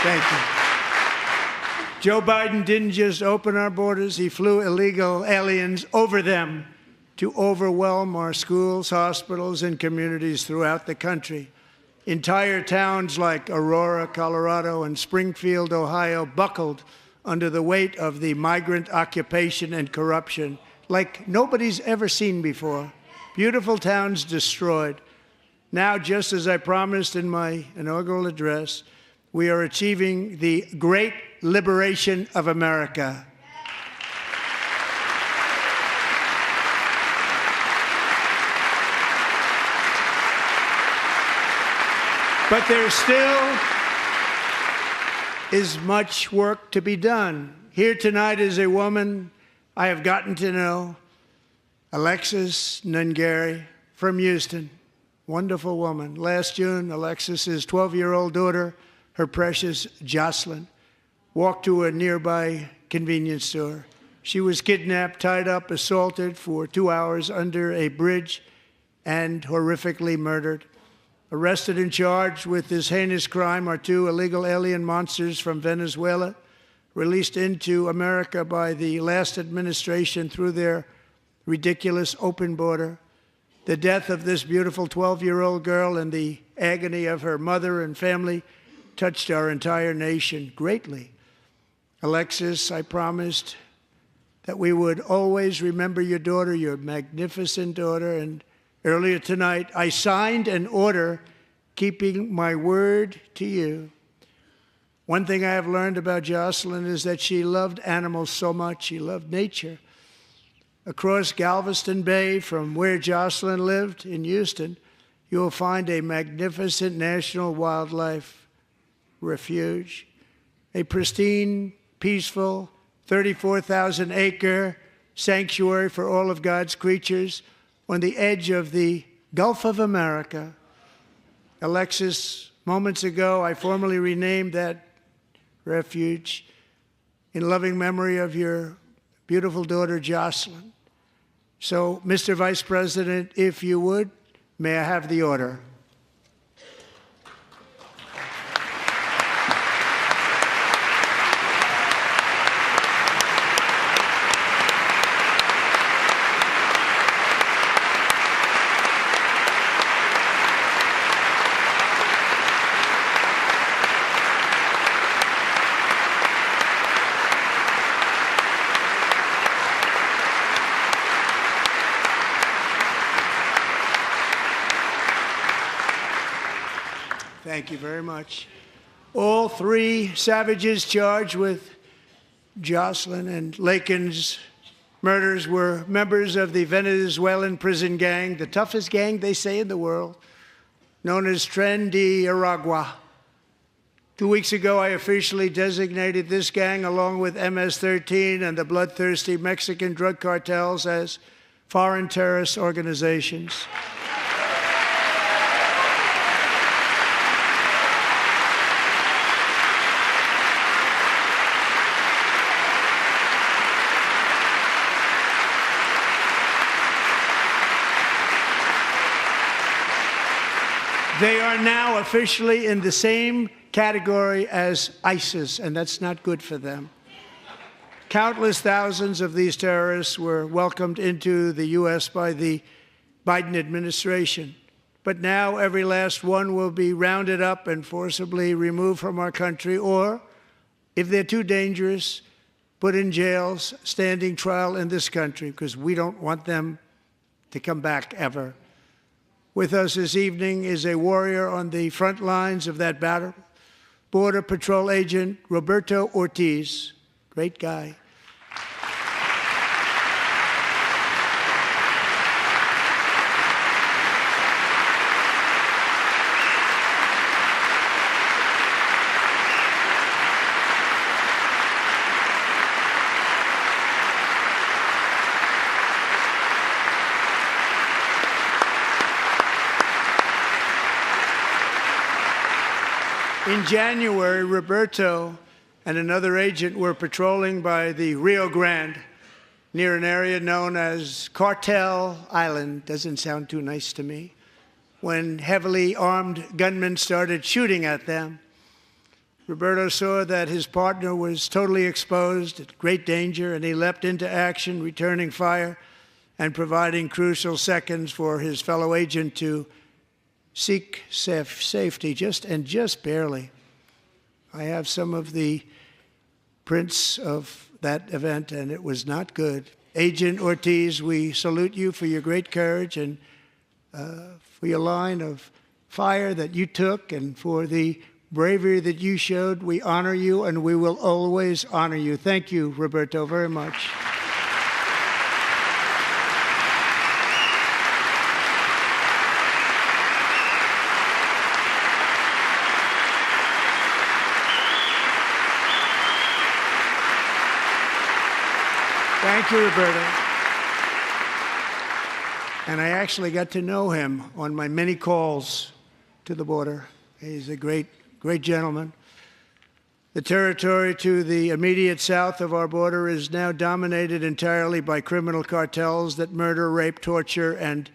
Thank you. Joe Biden didn't just open our borders, he flew illegal aliens over them to overwhelm our schools, hospitals, and communities throughout the country. Entire towns like Aurora, Colorado, and Springfield, Ohio, buckled under the weight of the migrant occupation and corruption like nobody's ever seen before. Beautiful towns destroyed. Now, just as I promised in my inaugural address, we are achieving the great liberation of America. But there still is much work to be done. Here tonight is a woman I have gotten to know, Alexis Nungari from Houston. Wonderful woman. Last June, Alexis's 12-year-old daughter, her precious Jocelyn, walked to a nearby convenience store. She was kidnapped, tied up, assaulted for 2 hours under a bridge, and horrifically murdered. Arrested and charged with this heinous crime are 2 illegal alien monsters from Venezuela, released into America by the last administration through their ridiculous open border. The death of this beautiful 12-year-old girl and the agony of her mother and family touched our entire nation greatly. Alexis, I promised that we would always remember your daughter, your magnificent daughter, and earlier tonight I signed an order keeping my word to you. One thing I have learned about Jocelyn is that she loved animals so much. She loved nature. Across Galveston Bay, from where Jocelyn lived in Houston, you will find a magnificent national wildlife refuge, a pristine, peaceful, 34,000-acre sanctuary for all of God's creatures on the edge of the Gulf of America. Alexis, moments ago, I formally renamed that refuge in loving memory of your beautiful daughter, Jocelyn. So, Mr. Vice President, if you would, may I have the order? Thank you very much. All three savages charged with Jocelyn and Lakin's murders were members of the Venezuelan prison gang, the toughest gang, they say, in the world, known as Tren de Aragua. 2 weeks ago, I officially designated this gang, along with MS-13 and the bloodthirsty Mexican drug cartels, as foreign terrorist organizations. They are now officially in the same category as ISIS, and that's not good for them. Countless thousands of these terrorists were welcomed into the U.S. by the Biden administration. But now every last one will be rounded up and forcibly removed from our country, or, if they're too dangerous, put in jails, standing trial in this country, because we don't want them to come back ever. With us this evening is a warrior on the front lines of that battle, Border Patrol Agent Roberto Ortiz. Great guy. In January, Roberto and another agent were patrolling by the Rio Grande near an area known as Cartel Island. Doesn't sound too nice to me. When heavily armed gunmen started shooting at them, Roberto saw that his partner was totally exposed, at great danger, and he leapt into action, returning fire and providing crucial seconds for his fellow agent to seek safety, just barely. I have some of the prints of that event, and it was not good. Agent Ortiz, we salute you for your great courage and for your line of fire that you took and for the bravery that you showed. We honor you, and we will always honor you. Thank you, Roberto, very much. Thank you, Roberto. And I actually got to know him on my many calls to the border. He's a great gentleman. The territory to the immediate south of our border is now dominated entirely by criminal cartels that murder, rape, torture, and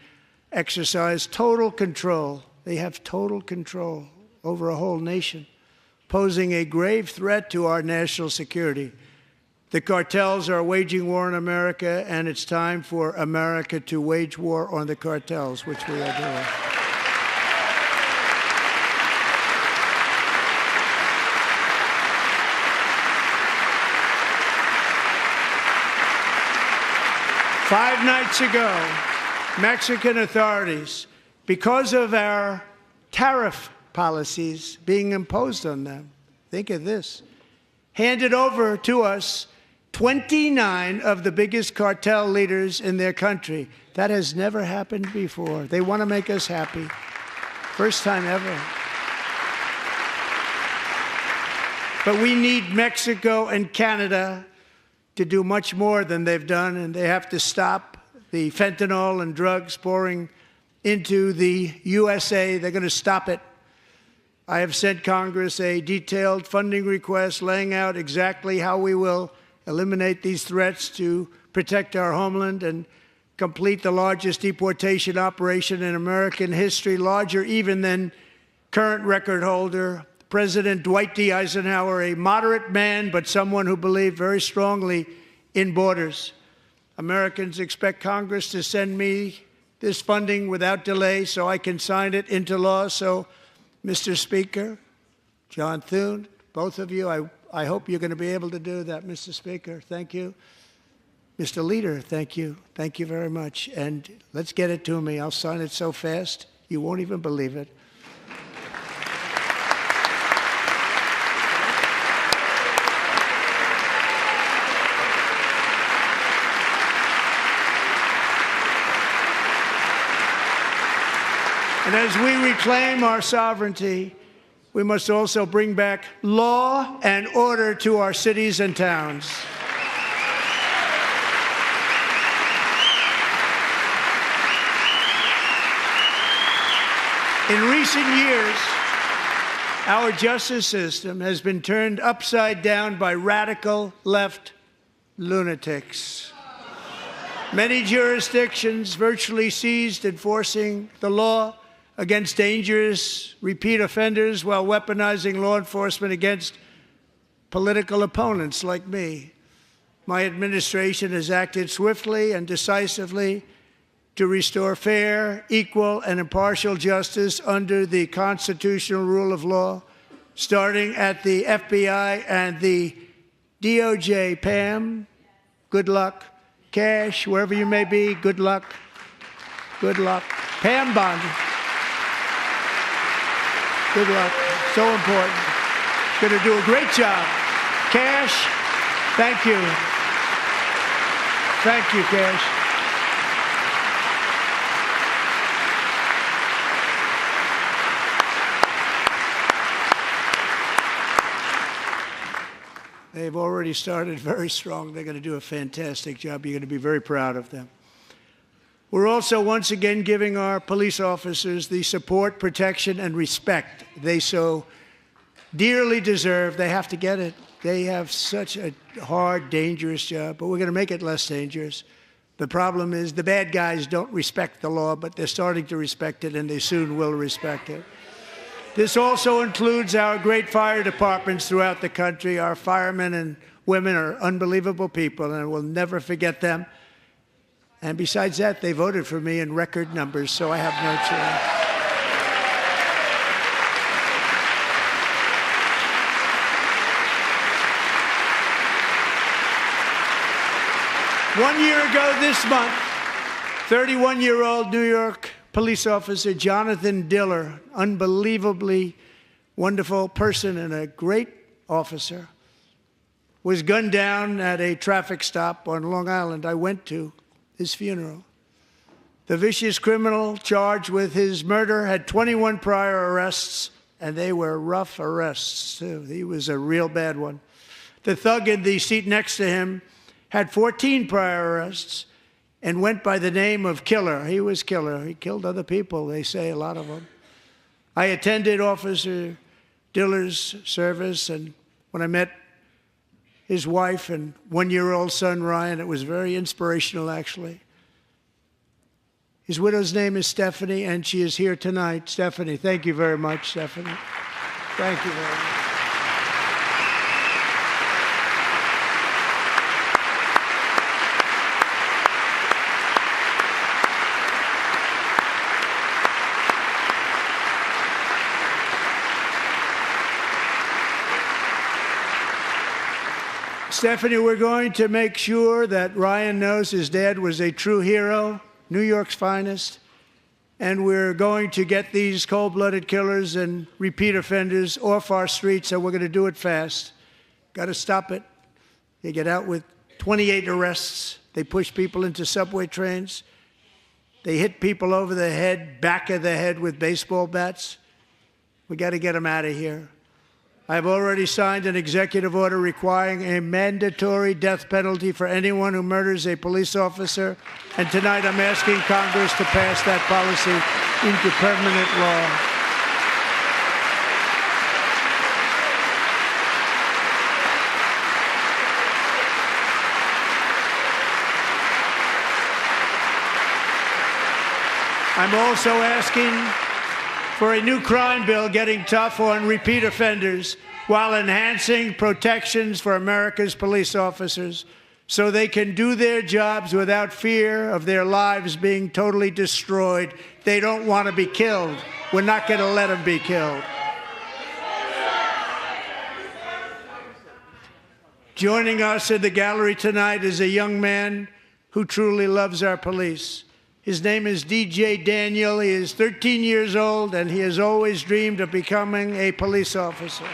exercise total control. They have total control over a whole nation, posing a grave threat to our national security. The cartels are waging war on America, and it's time for America to wage war on the cartels, which we are doing. Five nights ago, Mexican authorities, because of our tariff policies being imposed on them, think of this, handed over to us 29 of the biggest cartel leaders in their country. That has never happened before. They want to make us happy. First time ever. But we need Mexico and Canada to do much more than they've done, and they have to stop the fentanyl and drugs pouring into the USA. They're going to stop it. I have sent Congress a detailed funding request laying out exactly how we will eliminate these threats to protect our homeland and complete the largest deportation operation in American history, larger even than current record holder, President Dwight D. Eisenhower, a moderate man, but someone who believed very strongly in borders. Americans expect Congress to send me this funding without delay so I can sign it into law. So, Mr. Speaker, John Thune, both of you, I hope you're going to be able to do that, Mr. Speaker. Thank you. Mr. Leader, thank you. Thank you very much. And let's get it to me. I'll sign it so fast, you won't even believe it. And as we reclaim our sovereignty, we must also bring back law and order to our cities and towns. In recent years, our justice system has been turned upside down by radical left lunatics. Many jurisdictions virtually ceased enforcing the law against dangerous repeat offenders while weaponizing law enforcement against political opponents like me. My administration has acted swiftly and decisively to restore fair, equal, and impartial justice under the constitutional rule of law, starting at the FBI and the DOJ. Pam, good luck. Cash, wherever you may be, good luck. Good luck. Pam Bondi, good luck. So important. Going to do a great job. Cash, thank you. Thank you, Cash. They've already started very strong. They're going to do a fantastic job. You're going to be very proud of them. We're also once again giving our police officers the support, protection, and respect they so dearly deserve. They have to get it. They have such a hard, dangerous job, but we're going to make it less dangerous. The problem is the bad guys don't respect the law, but they're starting to respect it, and they soon will respect it. This also includes our great fire departments throughout the country. Our firemen and women are unbelievable people, and we'll never forget them. And besides that, they voted for me in record numbers, so I have no choice. 1 year ago this month, 31-year-old New York police officer Jonathan Diller, unbelievably wonderful person and a great officer, was gunned down at a traffic stop on Long Island. I went to his funeral. The vicious criminal charged with his murder had 21 prior arrests, and they were rough arrests, too. He was a real bad one. The thug in the seat next to him had 14 prior arrests and went by the name of Killer. He was Killer. He killed other people, they say, a lot of them. I attended Officer Diller's service, and when I met his wife and one-year-old son, Ryan, it was very inspirational, actually. His widow's name is Stephanie, and she is here tonight. Stephanie, thank you very much, Stephanie. Thank you very much. Stephanie, we're going to make sure that Ryan knows his dad was a true hero, New York's finest, and we're going to get these cold-blooded killers and repeat offenders off our streets, and we're going to do it fast. Got to stop it. They get out with 28 arrests. They push people into subway trains. They hit people over the head, back of the head with baseball bats. We got to get them out of here. I've already signed an executive order requiring a mandatory death penalty for anyone who murders a police officer, and tonight I'm asking Congress to pass that policy into permanent law. I'm also asking for a new crime bill getting tough on repeat offenders while enhancing protections for America's police officers so they can do their jobs without fear of their lives being totally destroyed. They don't want to be killed. We're not going to let them be killed. Joining us in the gallery tonight is a young man who truly loves our police. His name is DJ Daniel. He is 13 years old, and he has always dreamed of becoming a police officer.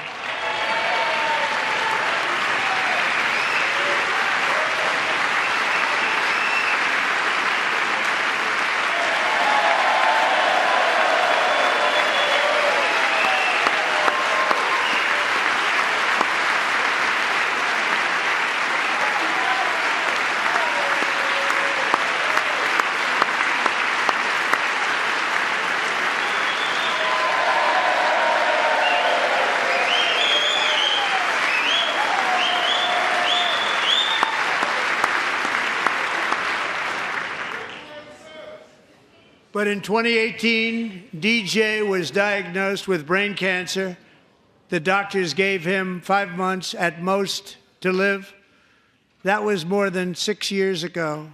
But in 2018, DJ was diagnosed with brain cancer. The doctors gave him 5 months at most to live. That was more than 6 years ago.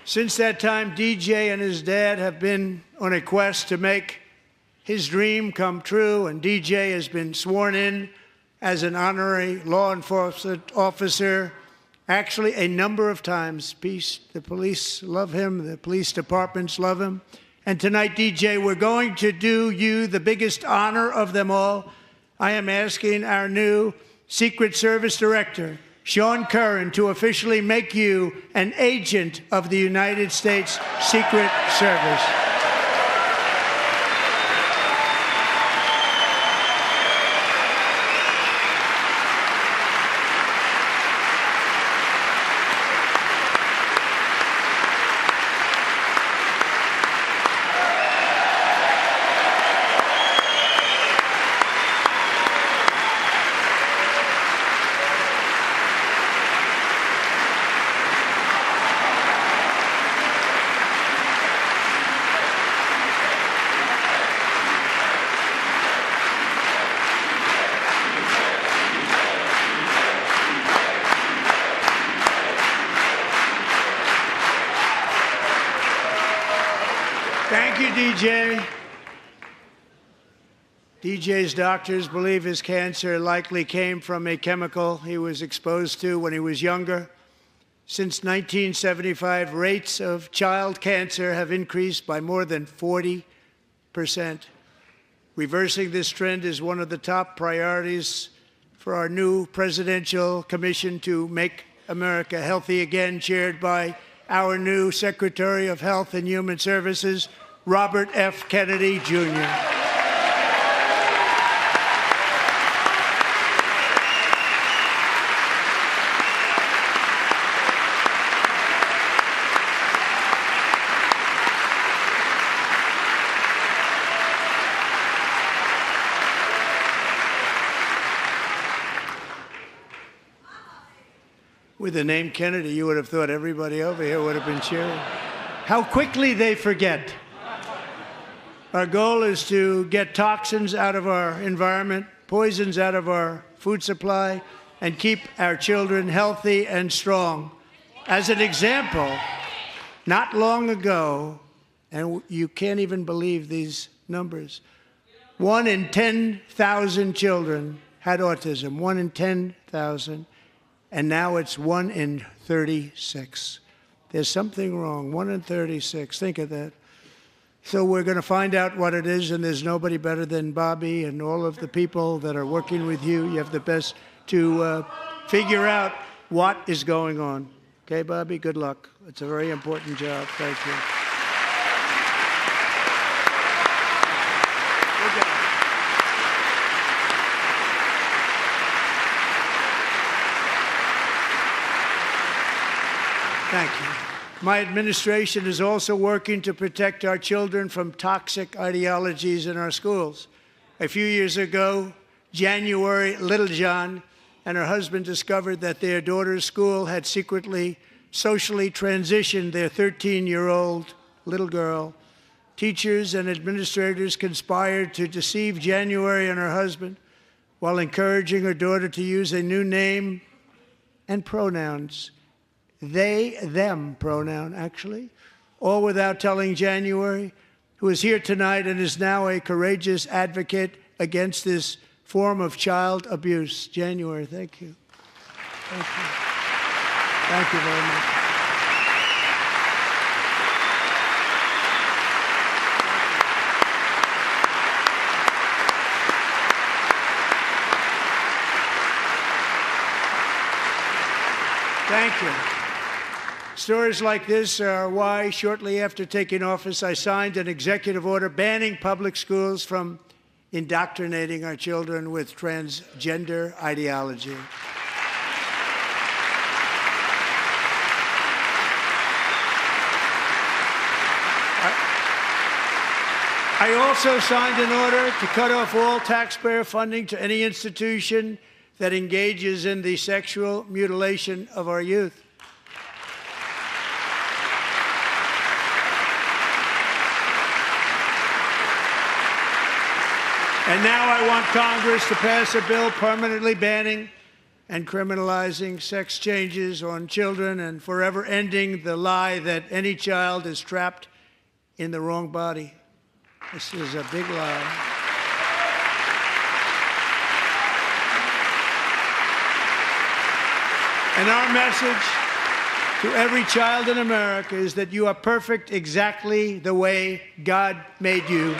Since that time, DJ and his dad have been on a quest to make his dream come true, and DJ has been sworn in as an honorary law enforcement officer, actually a number of times. The police love him, the police departments love him. And tonight, DJ, we're going to do you the biggest honor of them all. I am asking our new Secret Service Director, Sean Curran, to officially make you an agent of the United States Secret Service. Thank you, DJ. DJ's doctors believe his cancer likely came from a chemical he was exposed to when he was younger. Since 1975, rates of child cancer have increased by more than 40%. Reversing this trend is one of the top priorities for our new Presidential Commission to Make America Healthy Again, chaired by our new Secretary of Health and Human Services, Robert F. Kennedy, Jr. With the name Kennedy, you would have thought everybody over here would have been cheering. How quickly they forget. Our goal is to get toxins out of our environment, poisons out of our food supply, and keep our children healthy and strong. As an example, not long ago, and you can't even believe these numbers, 1 in 10,000 children had autism, 1 in 10,000, and now it's 1 in 36. There's something wrong, 1 in 36, think of that. So we're going to find out what it is, and there's nobody better than Bobby and all of the people that are working with you. You have the best to figure out what is going on. Okay, Bobby, good luck. It's a very important job. Thank you. Good job. Thank you. My administration is also working to protect our children from toxic ideologies in our schools. A few years ago, January Littlejohn and her husband discovered that their daughter's school had secretly socially transitioned their 13-year-old little girl. Teachers and administrators conspired to deceive January and her husband while encouraging her daughter to use a new name and pronouns. They, them pronoun, actually, all without telling January, who is here tonight and is now a courageous advocate against this form of child abuse. January, thank you. Thank you. Thank you very much. Thank you. Stories like this are why, shortly after taking office, I signed an executive order banning public schools from indoctrinating our children with transgender ideology. I also signed an order to cut off all taxpayer funding to any institution that engages in the sexual mutilation of our youth. And now I want Congress to pass a bill permanently banning and criminalizing sex changes on children and forever ending the lie that any child is trapped in the wrong body. This is a big lie. And our message to every child in America is that you are perfect exactly the way God made you.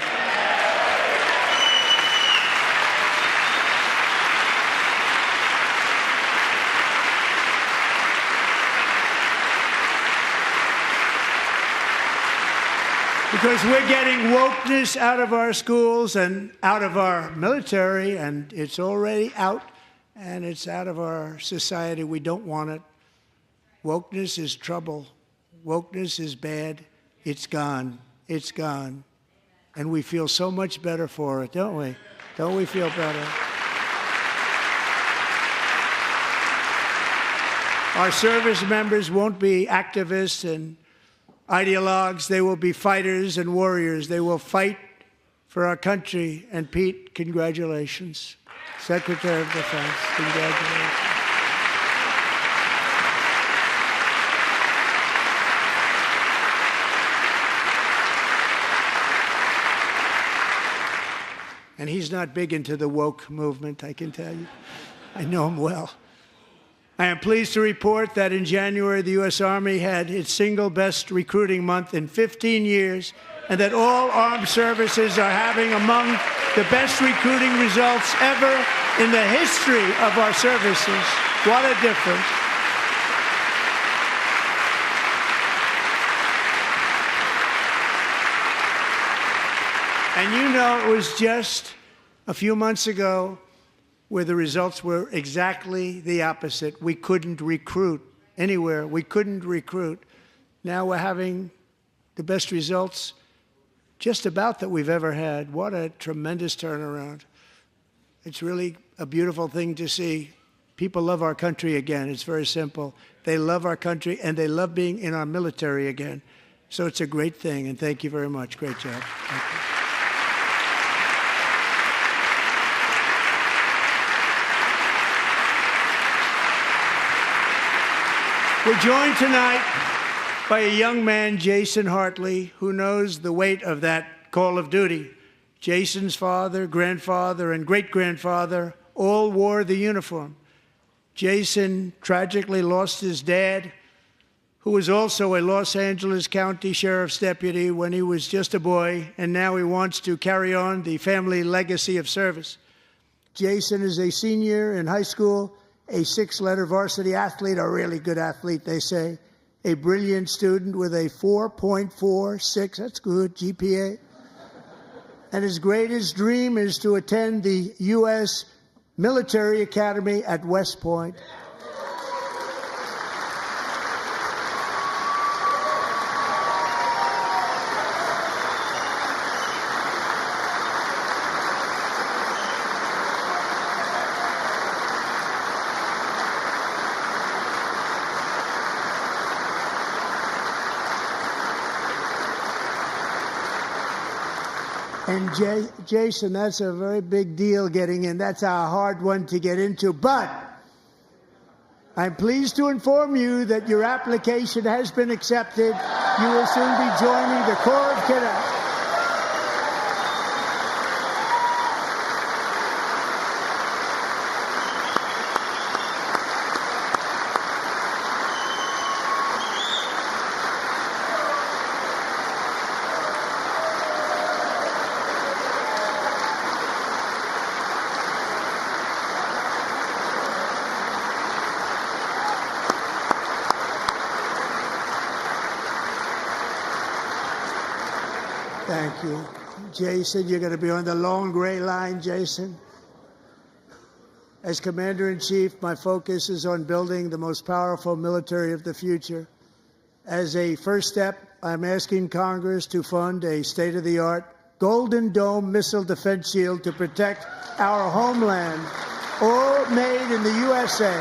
Because we're getting wokeness out of our schools and out of our military, and it's already out, and it's out of our society. We don't want it. Wokeness is trouble. Wokeness is bad. It's gone. It's gone. And we feel so much better for it, don't we? Don't we feel better? Our service members won't be activists and ideologues. They will be fighters and warriors. They will fight for our country. And Pete, congratulations. Secretary of Defense, congratulations. And he's not big into the woke movement, I can tell you. I know him well. I am pleased to report that in January, the U.S. Army had its single best recruiting month in 15 years, and that all armed services are having among the best recruiting results ever in the history of our services. What a difference. And you know, it was just a few months ago where the results were exactly the opposite. We couldn't recruit anywhere. We couldn't recruit. Now we're having the best results just about that we've ever had. What a tremendous turnaround. It's really a beautiful thing to see. People love our country again. It's very simple. They love our country, and they love being in our military again. So it's a great thing, and thank you very much. Great job. Thank you. We're joined tonight by a young man, Jason Hartley, who knows the weight of that call of duty. Jason's father, grandfather, and great-grandfather all wore the uniform. Jason tragically lost his dad, who was also a Los Angeles County Sheriff's deputy when he was just a boy, and now he wants to carry on the family legacy of service. Jason is a senior in high school, a six-letter varsity athlete, a really good athlete, they say, a brilliant student with a 4.46, that's good, GPA. And his greatest dream is to attend the U.S. Military Academy at West Point. And Jason, that's a very big deal getting in. That's a hard one to get into. But I'm pleased to inform you that your application has been accepted. You will soon be joining the Corps of Cadets. Thank you. Jason, you're going to be on the long gray line, Jason. As Commander-in-Chief, my focus is on building the most powerful military of the future. As a first step, I'm asking Congress to fund a state-of-the-art Golden Dome missile defense shield to protect our homeland, all made in the USA.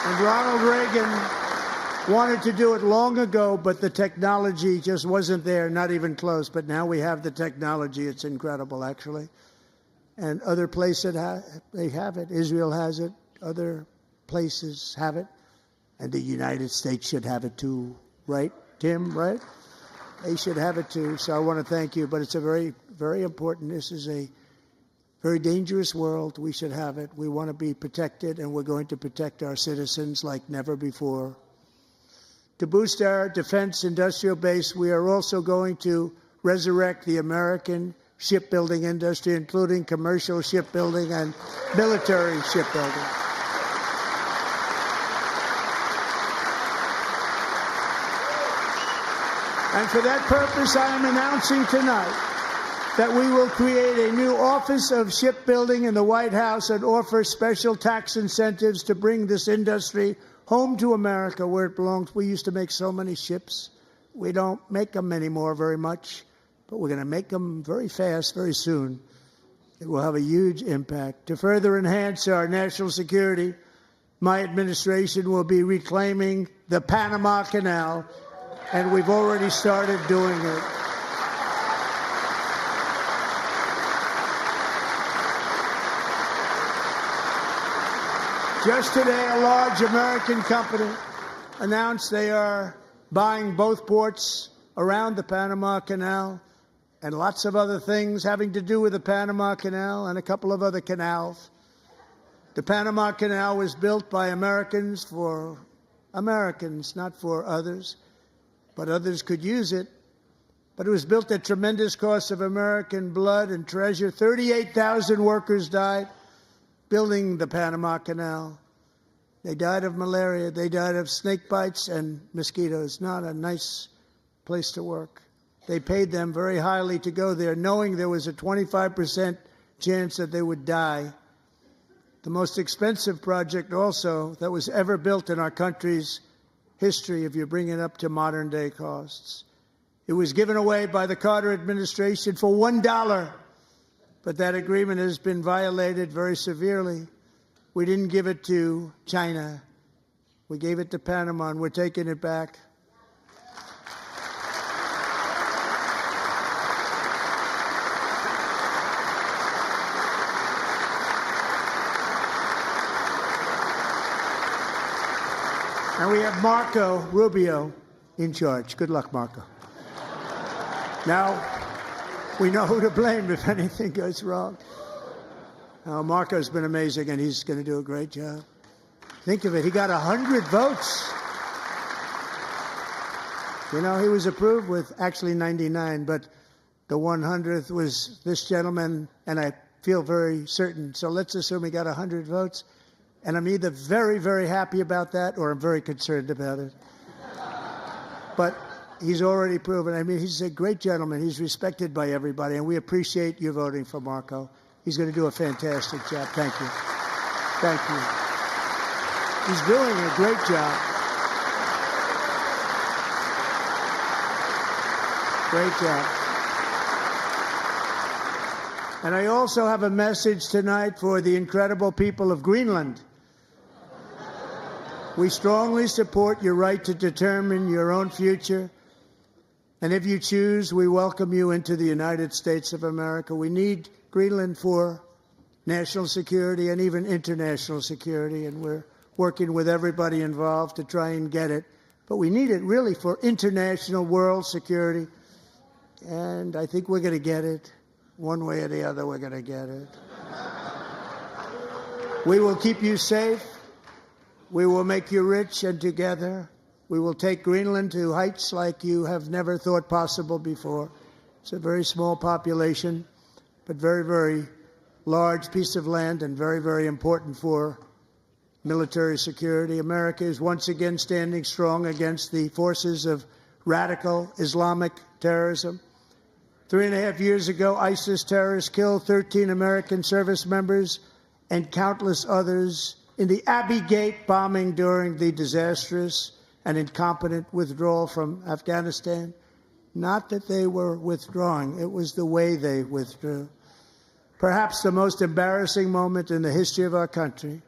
And Ronald Reagan wanted to do it long ago, but the technology just wasn't there, not even close. But now we have the technology. It's incredible, actually. And other places, they have it. Israel has it. Other places have it. And the United States should have it too, right, Tim, right? They should have it too. So I want to thank you. But it's a very, very important. This is a very dangerous world. We should have it. We want to be protected, and we're going to protect our citizens like never before. To boost our defense industrial base, we are also going to resurrect the American shipbuilding industry, including commercial shipbuilding and military shipbuilding. And for that purpose, I am announcing tonight that we will create a new Office of Shipbuilding in the White House and offer special tax incentives to bring this industry home to America, where it belongs. We used to make so many ships. We don't make them anymore very much, but we're going to make them very fast, very soon. It will have a huge impact. To further enhance our national security, my administration will be reclaiming the Panama Canal, and we've already started doing it. Just today, a large American company announced they are buying both ports around the Panama Canal and lots of other things having to do with the Panama Canal and a couple of other canals. The Panama Canal was built by Americans for Americans, not for others, but others could use it. But it was built at tremendous cost of American blood and treasure. 38,000 workers died building the Panama Canal. They died of malaria. They died of snake bites and mosquitoes. Not a nice place to work. They paid them very highly to go there, knowing there was a 25% chance that they would die. The most expensive project also that was ever built in our country's history, if you bring it up to modern day costs. It was given away by the Carter administration for $1. But that agreement has been violated very severely. We didn't give it to China. We gave it to Panama, and we're taking it back. And we have Marco Rubio in charge. Good luck, Marco. Now, we know who to blame if anything goes wrong. Marco's been amazing, and he's going to do a great job. Think of it. He got 100 votes. You know, he was approved with actually 99, but the 100th was this gentleman, and I feel very certain. So let's assume he got 100 votes. And I'm either very, very happy about that or I'm very concerned about it. But he's already proven. I mean, he's a great gentleman. He's respected by everybody, and we appreciate you voting for Marco. He's going to do a fantastic job. Thank you. Thank you. He's doing a great job. Great job. And I also have a message tonight for the incredible people of Greenland. We strongly support your right to determine your own future. And if you choose, we welcome you into the United States of America. We need Greenland for national security and even international security, and we're working with everybody involved to try and get it. But we need it really for international world security, and I think we're going to get it. One way or the other, we're going to get it. We will keep you safe. We will make you rich, and together we will take Greenland to heights like you have never thought possible before. It's a very small population, but very, very large piece of land and very, very important for military security. America is once again standing strong against the forces of radical Islamic terrorism. 3.5 years ago, ISIS terrorists killed 13 American service members and countless others in the Abbey Gate bombing during the disastrous and incompetent withdrawal from Afghanistan. Not that they were withdrawing, it was the way they withdrew. Perhaps the most embarrassing moment in the history of our country.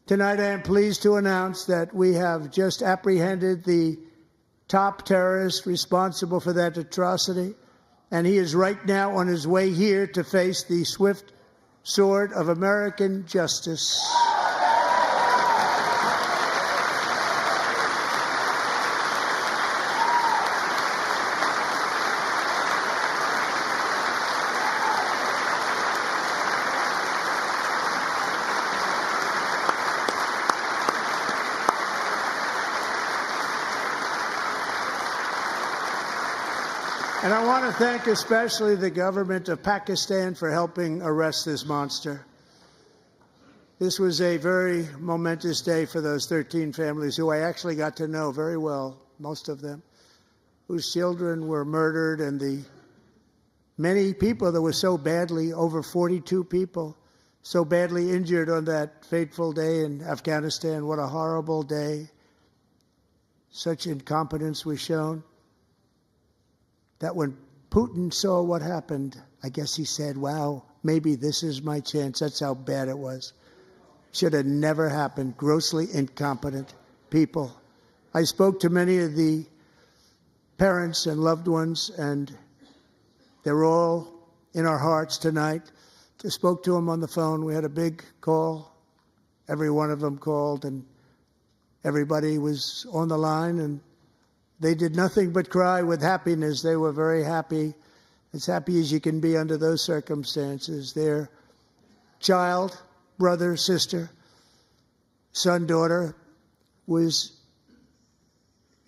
Tonight, I am pleased to announce that we have just apprehended the top terrorist responsible for that atrocity, and he is right now on his way here to face the swift sword of American justice. And I want to thank especially the government of Pakistan for helping arrest this monster. This was a very momentous day for those 13 families who I actually got to know very well, most of them, whose children were murdered, and the many people that were so badly, over 42 people, so badly injured on that fateful day in Afghanistan. What a horrible day. Such incompetence was shown that when Putin saw what happened, I guess he said, wow, maybe this is my chance. That's how bad it was. Should have never happened. Grossly incompetent people. I spoke to many of the parents and loved ones, and they're all in our hearts tonight. I spoke to them on the phone. We had a big call. Every one of them called, and everybody was on the line, and they did nothing but cry with happiness. They were very happy, as happy as you can be under those circumstances. Their child, brother, sister, son, daughter was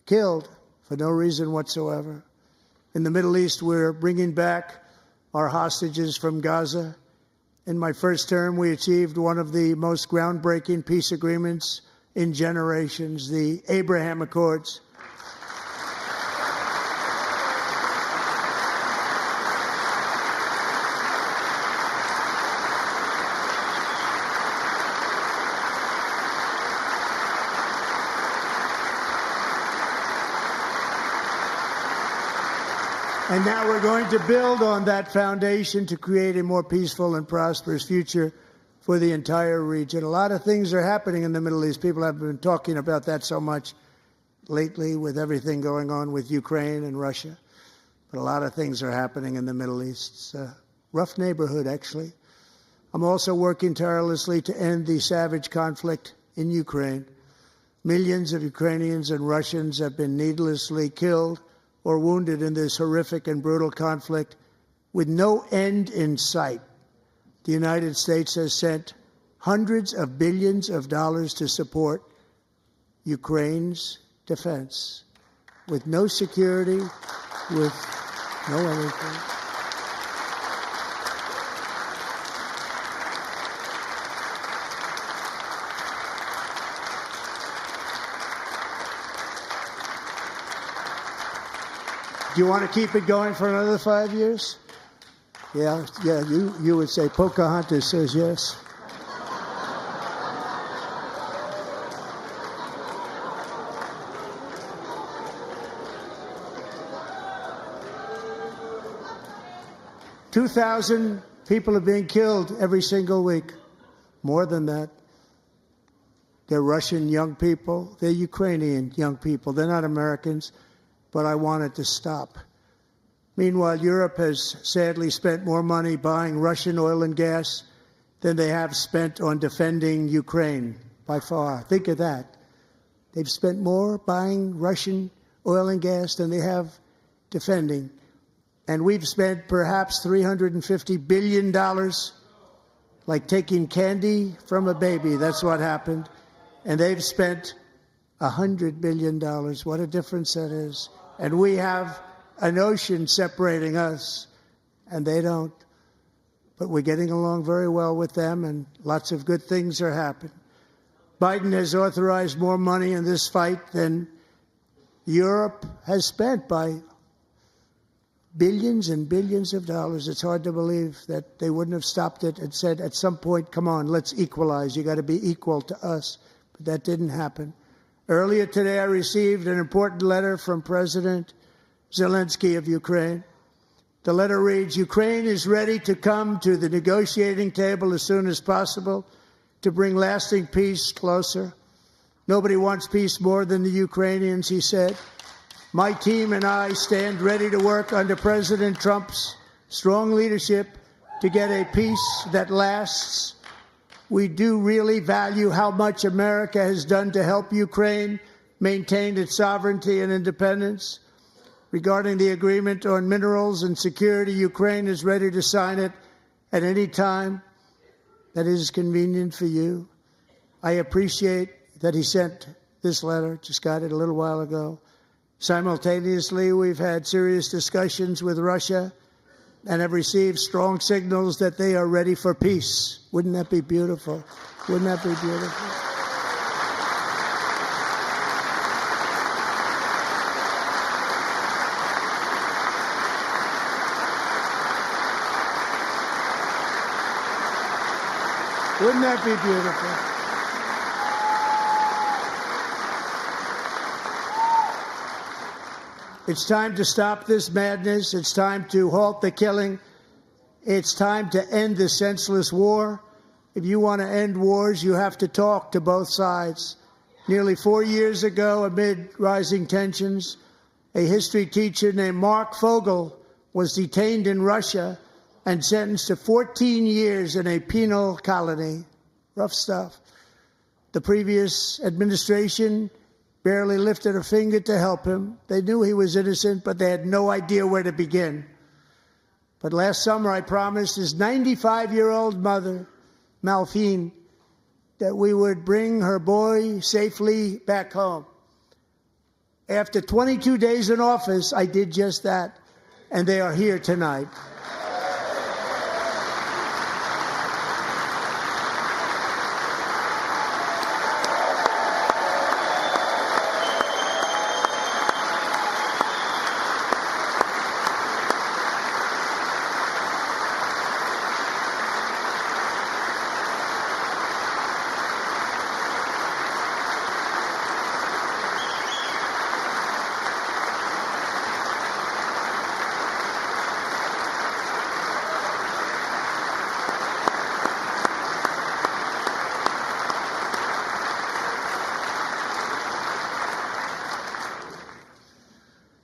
killed for no reason whatsoever. In the Middle East, we're bringing back our hostages from Gaza. In my first term, we achieved one of the most groundbreaking peace agreements in generations, the Abraham Accords. And now we're going to build on that foundation to create a more peaceful and prosperous future for the entire region. A lot of things are happening in the Middle East. People have been talking about that so much lately with everything going on with Ukraine and Russia. But a lot of things are happening in the Middle East. It's a rough neighborhood, actually. I'm also working tirelessly to end the savage conflict in Ukraine. Millions of Ukrainians and Russians have been needlessly killed or wounded in this horrific and brutal conflict with no end in sight. The United States has sent hundreds of billions of dollars to support Ukraine's defense, with no security, with no anything. Do you want to keep it going for another 5 years? Yeah, you would say Pocahontas says yes. $2,000 people are being killed every single week. More than that. They're Russian young people. They're Ukrainian young people. They're not Americans. But I want it to stop. Meanwhile, Europe has sadly spent more money buying Russian oil and gas than they have spent on defending Ukraine, by far. Think of that. They've spent more buying Russian oil and gas than they have defending. And we've spent perhaps $350 billion, like taking candy from a baby. That's what happened. And they've spent $100 billion. What a difference that is. And we have an ocean separating us, and they don't. But we're getting along very well with them, and lots of good things are happening. Biden has authorized more money in this fight than Europe has spent by billions and billions of dollars. It's hard to believe that they wouldn't have stopped it and said at some point, come on, let's equalize. You got to be equal to us. But that didn't happen. Earlier today, I received an important letter from President Zelensky of Ukraine. The letter reads, Ukraine is ready to come to the negotiating table as soon as possible to bring lasting peace closer. Nobody wants peace more than the Ukrainians, he said. My team and I stand ready to work under President Trump's strong leadership to get a peace that lasts. We do really value how much America has done to help Ukraine maintain its sovereignty and independence. Regarding the agreement on minerals and security, Ukraine is ready to sign it at any time that is convenient for you. I appreciate that he sent this letter, just got it a little while ago. Simultaneously, we've had serious discussions with Russia and have received strong signals that they are ready for peace. Wouldn't that be beautiful? Wouldn't that be beautiful? Wouldn't that be beautiful? It's time to stop this madness. It's time to halt the killing. It's time to end this senseless war. If you want to end wars, you have to talk to both sides. Nearly 4 years ago, amid rising tensions, a history teacher named Mark Fogel was detained in Russia and sentenced to 14 years in a penal colony. Rough stuff. The previous administration barely lifted a finger to help him. They knew he was innocent, but they had no idea where to begin. But last summer, I promised his 95-year-old mother, Malphine, that we would bring her boy safely back home. After 22 days in office, I did just that, and they are here tonight.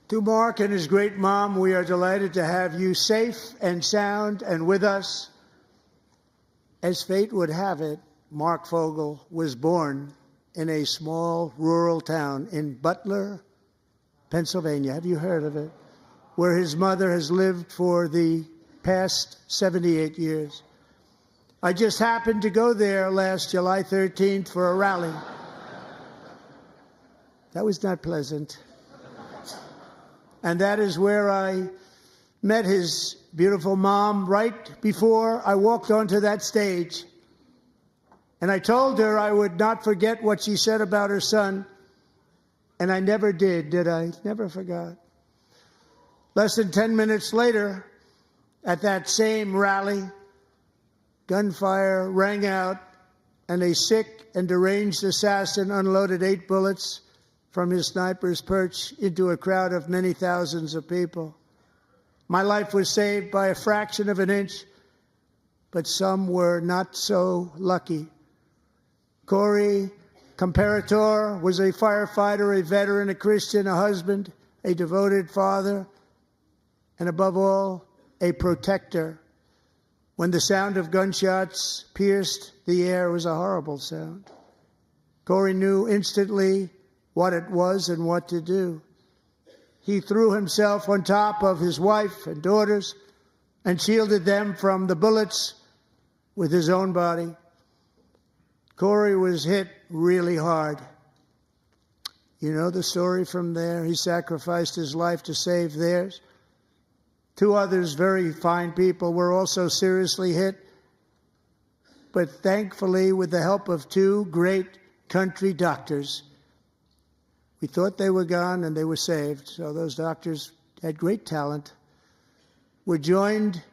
To Mark and his great mom, we are delighted to have you safe and sound and with us. As fate would have it, Mark Fogel was born in a small rural town in Butler, Pennsylvania. Have you heard of it? Where his mother has lived for the past 78 years. I just happened to go there last July 13th for a rally. That was not pleasant. And that is where I met his beautiful mom right before I walked onto that stage. And I told her I would not forget what she said about her son. And I never did I? Never forgot. Less than 10 minutes later, at that same rally, gunfire rang out, and a sick and deranged assassin unloaded 8 bullets from his sniper's perch into a crowd of many thousands of people. My life was saved by a fraction of an inch, but some were not so lucky. Corey Comparator was a firefighter, a veteran, a Christian, a husband, a devoted father, and above all, a protector. When the sound of gunshots pierced the air, it was a horrible sound. Corey knew instantly what it was and what to do. He threw himself on top of his wife and daughters and shielded them from the bullets with his own body. Corey was hit really hard. You know the story from there. He sacrificed his life to save theirs. 2 others, very fine people, were also seriously hit. But thankfully, with the help of 2 great country doctors, we thought they were gone and they were saved. So those doctors had great talent. We're joined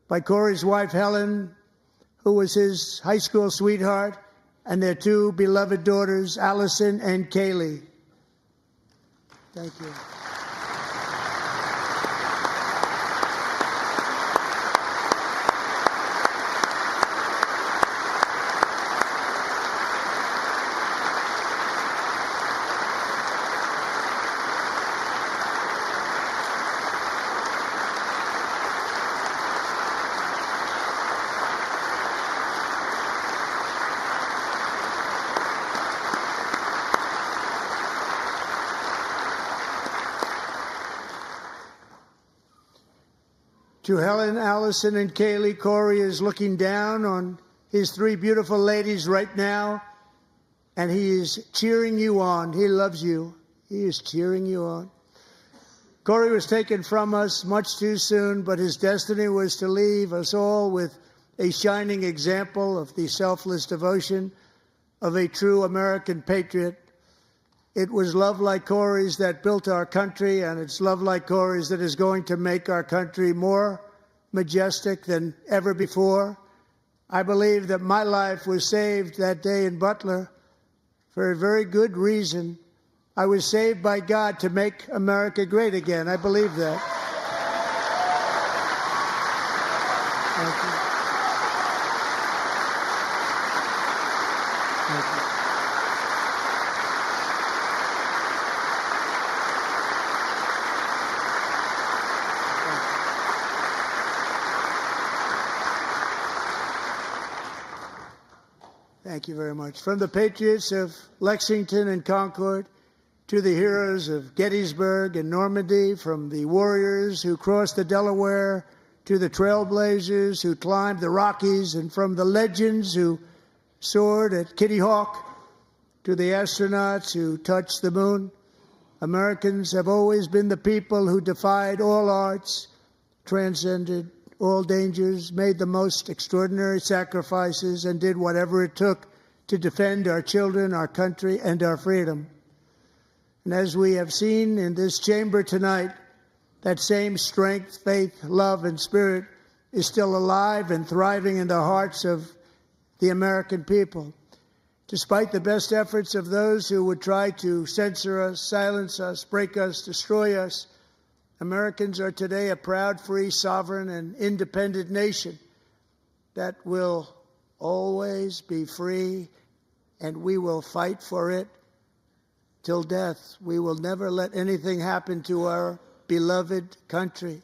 by Corey's wife, Helen, who was his high school sweetheart, and their two beloved daughters, Allison and Kaylee. Thank you. To Helen, Allison, and Kaylee, Corey is looking down on his three beautiful ladies right now, and he is cheering you on. He loves you. He is cheering you on. Corey was taken from us much too soon, but his destiny was to leave us all with a shining example of the selfless devotion of a true American patriot. It was love like Corey's that built our country, and it's love like Corey's that is going to make our country more majestic than ever before. I believe that my life was saved that day in Butler for a very good reason. I was saved by God to make America great again. I believe that. Thank you. Thank you. Thank you very much. From the patriots of Lexington and Concord to the heroes of Gettysburg and Normandy, from the warriors who crossed the Delaware to the trailblazers who climbed the Rockies, and from the legends who soared at Kitty Hawk to the astronauts who touched the moon, Americans have always been the people who defied all odds, transcended all dangers, made the most extraordinary sacrifices, and did whatever it took to defend our children, our country, and our freedom. And as we have seen in this chamber tonight, that same strength, faith, love, and spirit is still alive and thriving in the hearts of the American people. Despite the best efforts of those who would try to censor us, silence us, break us, destroy us, Americans are today a proud, free, sovereign, and independent nation that will always be free, and we will fight for it till death. We will never let anything happen to our beloved country,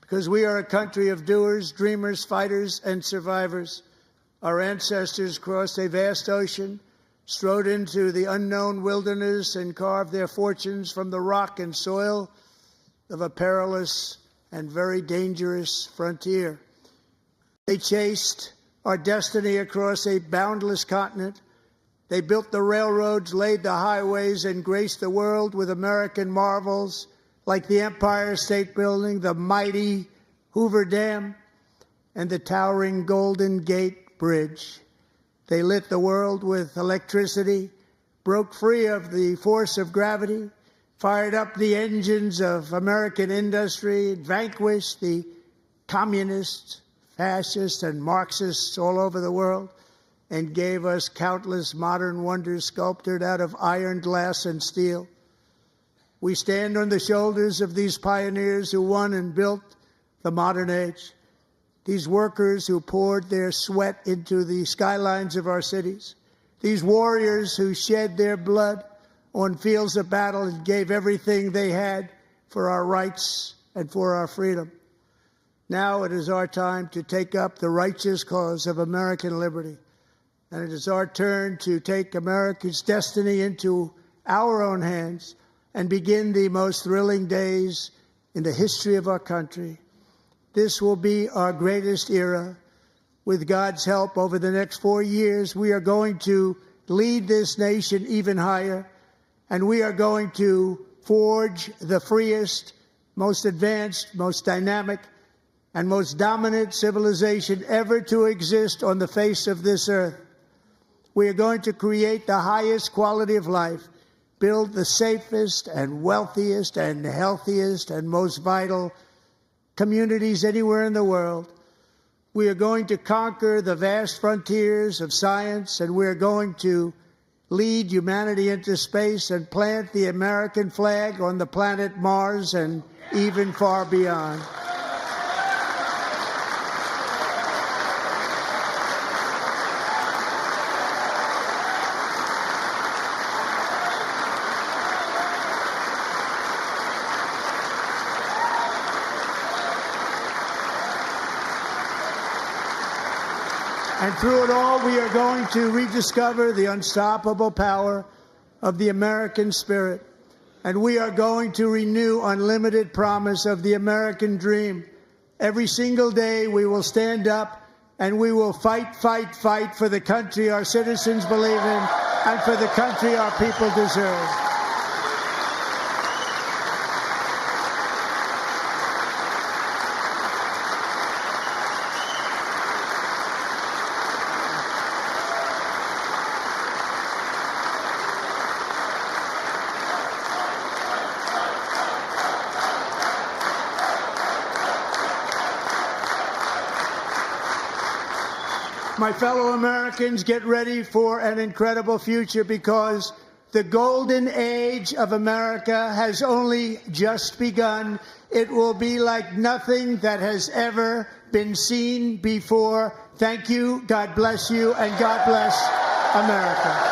because we are a country of doers, dreamers, fighters, and survivors. Our ancestors crossed a vast ocean, strode into the unknown wilderness, and carved their fortunes from the rock and soil of a perilous and very dangerous frontier. They chased our destiny across a boundless continent. They built the railroads, laid the highways, and graced the world with American marvels like the Empire State Building, the mighty Hoover Dam, and the towering Golden Gate Bridge. They lit the world with electricity, broke free of the force of gravity, fired up the engines of American industry, vanquished the communists, fascists, and Marxists all over the world, and gave us countless modern wonders sculptured out of iron, glass, and steel. We stand on the shoulders of these pioneers who won and built the modern age, these workers who poured their sweat into the skylines of our cities, these warriors who shed their blood on fields of battle and gave everything they had for our rights and for our freedom. Now it is our time to take up the righteous cause of American liberty. And it is our turn to take America's destiny into our own hands and begin the most thrilling days in the history of our country. This will be our greatest era. With God's help, over the next 4 years, we are going to lead this nation even higher, and we are going to forge the freest, most advanced, most dynamic, and most dominant civilization ever to exist on the face of this earth. We are going to create the highest quality of life, build the safest and wealthiest and healthiest and most vital communities anywhere in the world. We are going to conquer the vast frontiers of science, and we're going to lead humanity into space and plant the American flag on the planet Mars and even far beyond. And through it all, we are going to rediscover the unstoppable power of the American spirit. And we are going to renew unlimited promise of the American dream. Every single day, we will stand up and we will fight, fight, fight for the country our citizens believe in and for the country our people deserve. My fellow Americans, get ready for an incredible future, because the golden age of America has only just begun. It will be like nothing that has ever been seen before. Thank you, God bless you, and God bless America.